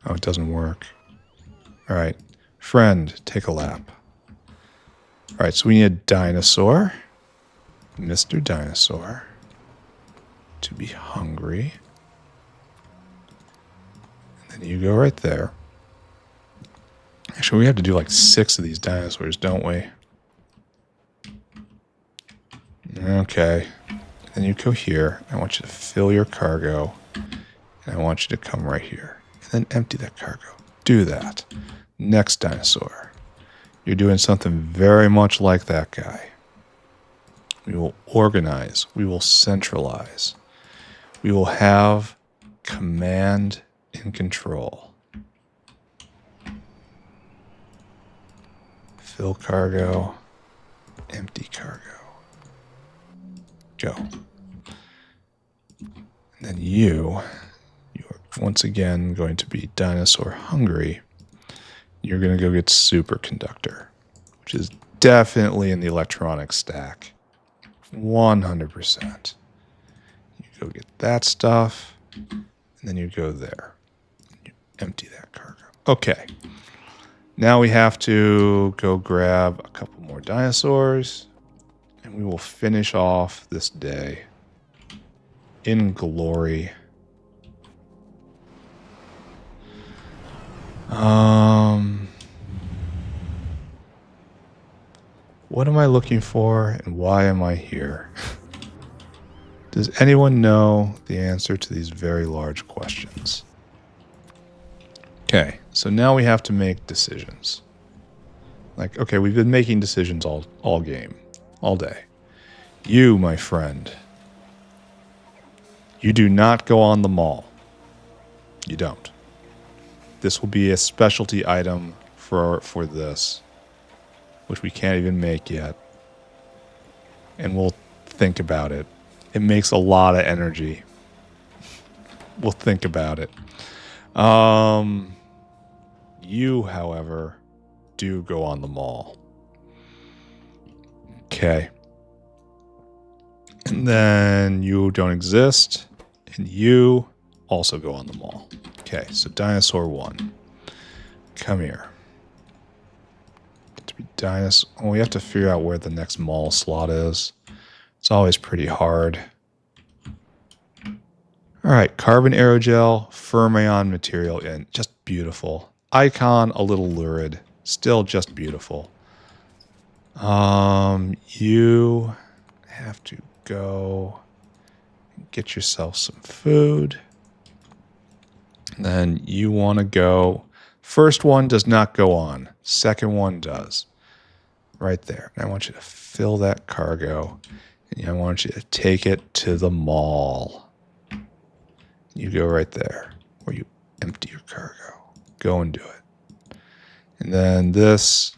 Oh, it doesn't work. All right, friend, take a lap. All right, so we need a dinosaur. Mr. Dinosaur. To be hungry. And then you go right there. Actually, we have to do like 6 of these dinosaurs, don't we? Okay. Then you go here. I want you to fill your cargo. And I want you to come right here. And then empty that cargo. Do that. Next dinosaur. You're doing something very much like that guy. We will organize. We will centralize. We will have command and control. Fill cargo. Empty cargo. Go. And then you are once again going to be dinosaur hungry. You're going to go get superconductor, which is definitely in the electronic stack. 100%. You go get that stuff, and then you go there. You empty that cargo. Okay. Now we have to go grab a couple more dinosaurs, and we will finish off this day in glory. What am I looking for, and why am I here? Does anyone know the answer to these very large questions? Okay, so now we have to make decisions. Like, okay, we've been making decisions all game, all day. You, my friend, you do not go on the mall. You don't. This will be a specialty item for this, which we can't even make yet. And we'll think about it. It makes a lot of energy. We'll think about it. You, however, do go on the mall. Okay. And then you don't exist, and you also go on the mall. Okay, so Dinosaur 1. Come here. To be dinosaur. Oh, we have to figure out where the next mall slot is. It's always pretty hard. Alright, carbon aerogel, fermion material in. Just beautiful. Icon, a little lurid. Still just beautiful. You have to go get yourself some food. And then you want to go. First one does not go on. Second one does. Right there. And I want you to fill that cargo. And I want you to take it to the mall. You go right there. Where you empty your cargo. Go and do it. And then this.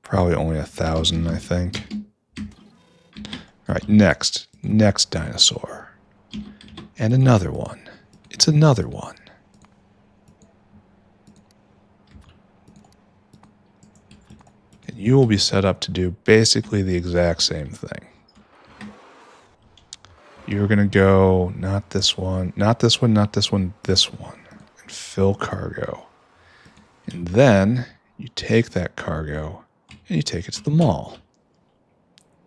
Probably only 1,000, I think. Alright, next. Next dinosaur. And another one. It's another one. And you will be set up to do basically the exact same thing. You're going to go, not this one, not this one, not this one, this one. And fill cargo. And then you take that cargo and you take it to the mall.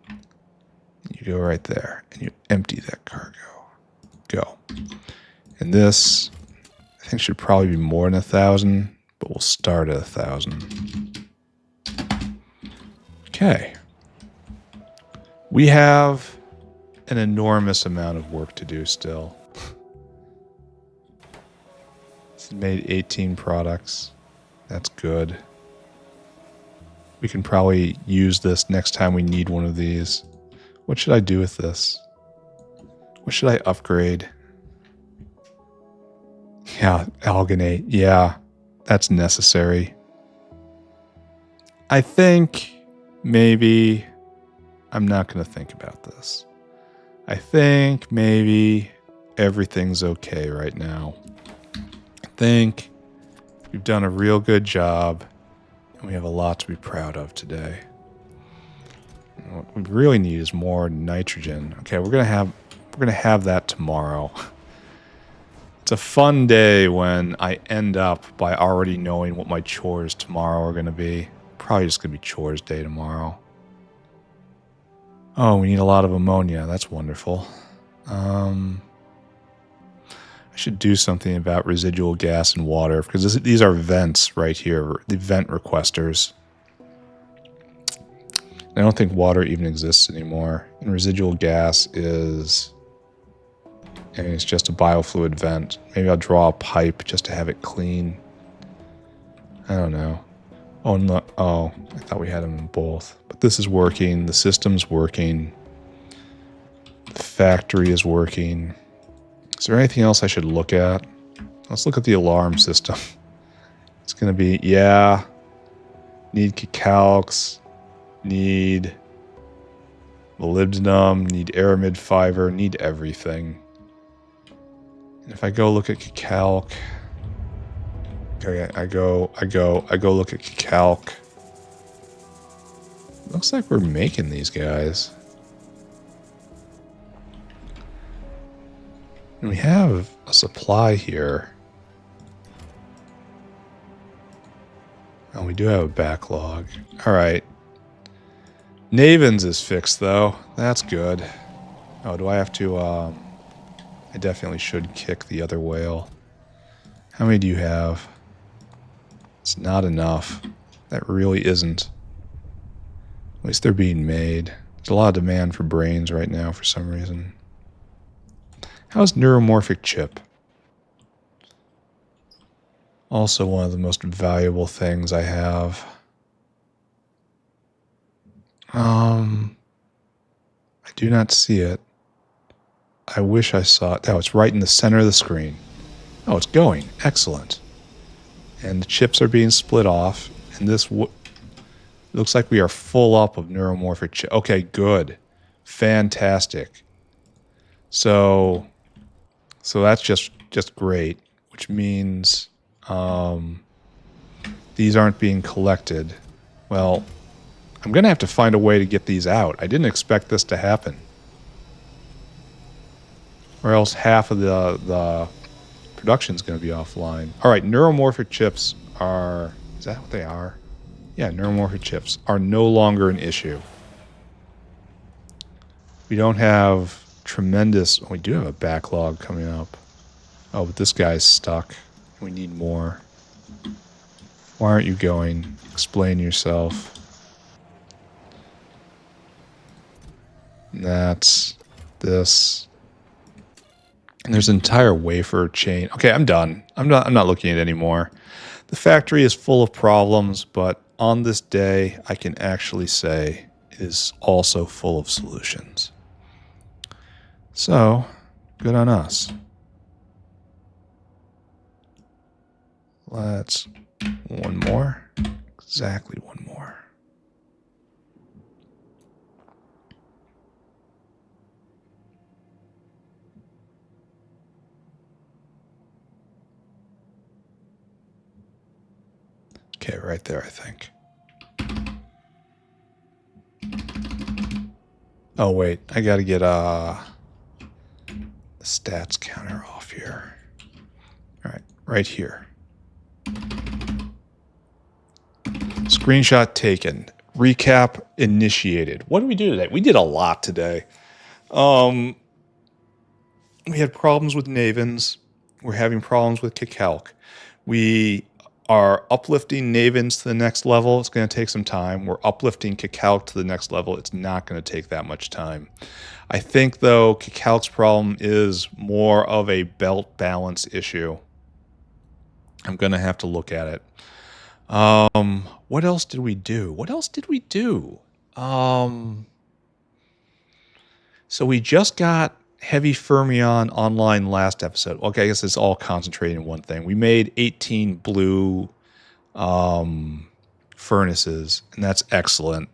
You go right there and you empty that cargo. Go. And this, I think, should probably be more than 1,000, but we'll start at 1,000. Okay. We have an enormous amount of work to do still. It's made 18 products. That's good. We can probably use this next time we need one of these. What should I do with this? What should I upgrade? Yeah, alginate. Yeah, that's necessary. I think maybe I'm not going to think about this. I think maybe everything's okay right now. I think we've done a real good job. We have a lot to be proud of today. What we really need is more nitrogen. Okay, we're gonna have that tomorrow. It's a fun day when I end up by already knowing what my chores tomorrow are gonna be. Probably just gonna be chores day tomorrow. Oh, we need a lot of ammonia. That's wonderful. I should do something about residual gas and water, because these are vents right here, the vent requesters. I don't think water even exists anymore. And residual gas is, I mean, it's just a biofluid vent. Maybe I'll draw a pipe just to have it clean. I don't know. Oh, no. Oh, I thought we had them in both. But this is working. The system's working. The factory is working. Is there anything else I should look at? Let's look at the alarm system. It's going to be, yeah, need Kicalks, need molybdenum, need aramid fiber, need everything. And if I go look at Kicalk, okay, I go look at Kicalk. Looks like we're making these guys. And we have a supply here. Oh, we do have a backlog. Alright. Navens is fixed, though. That's good. Oh, do I have to, I definitely should kick the other whale. How many do you have? It's not enough. That really isn't. At least they're being made. There's a lot of demand for brains right now for some reason. How's neuromorphic chip? Also one of the most valuable things I have. I do not see it. I wish I saw it. Oh, it's right in the center of the screen. Oh, it's going. Excellent. And the chips are being split off. And this looks like we are full up of neuromorphic chips. Okay, good. Fantastic. So that's just great, which means these aren't being collected. Well, I'm going to have to find a way to get these out. I didn't expect this to happen. Or else half of the production's going to be offline. All right, neuromorphic chips are... Is that what they are? Yeah, neuromorphic chips are no longer an issue. We don't have tremendous... We do have a backlog coming up. Oh, but this guy's stuck. We need more. Why aren't you going? Explain yourself. That's this. And there's an entire wafer chain. Okay, I'm done. I'm not looking at it anymore. The factory is full of problems, but on this day, I can actually say it is also full of solutions. So, good on us. Let's... One more. Exactly one more. Okay, right there, I think. Oh, wait. I gotta get the stats counter off here. All right, right here. Screenshot taken. Recap initiated. What did we do today? We did a lot today. We had problems with Navens. We're having problems with Kicalk. We are uplifting Navens to the next level. It's going to take some time. We're uplifting Kicalk to the next level. It's not going to take that much time. I think, though, Kicalk's problem is more of a belt balance issue. I'm going to have to look at it. What else did we do? So we just got Heavy Fermion online last episode. Okay, I guess it's all concentrated in one thing. We made 18 blue furnaces, and that's excellent.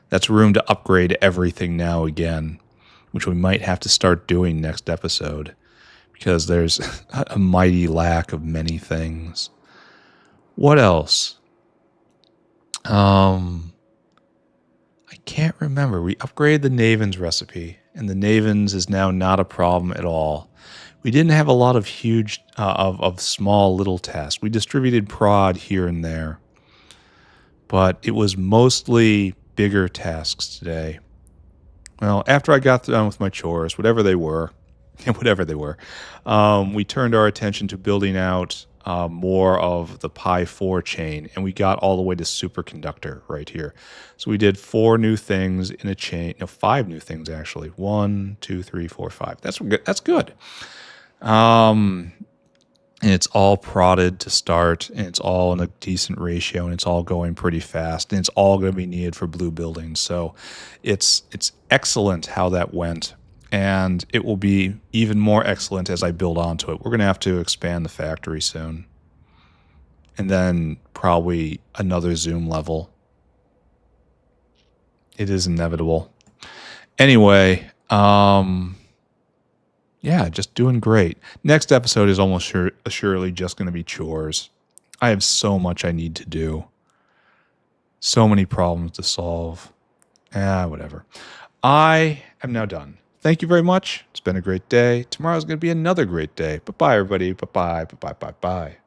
That's room to upgrade everything now again, which we might have to start doing next episode because there's a mighty lack of many things. What else? I can't remember. We upgraded the Navens recipe, and the Navens is now not a problem at all. We didn't have a lot of huge, of small little tasks. We distributed prod here and there, but it was mostly bigger tasks today. Well, after I got done with my chores, whatever they were, we turned our attention to building out more of the Pi 4 chain, and we got all the way to Superconductor right here. So we did 4 new things in a chain, no, 5 new things actually. 1, 2, 3, 4, 5. That's good. That's good. And it's all prodded to start, and it's all in a decent ratio, and it's all going pretty fast, and it's all going to be needed for blue buildings. So it's excellent how that went. And it will be even more excellent as I build onto it. We're going to have to expand the factory soon. And then probably another Zoom level. It is inevitable. Anyway, yeah, just doing great. Next episode is almost surely just going to be chores. I have so much I need to do. So many problems to solve. Whatever. I am now done. Thank you very much. It's been a great day. Tomorrow's going to be another great day. Bye-bye, everybody. Bye-bye. Bye-bye. Bye-bye.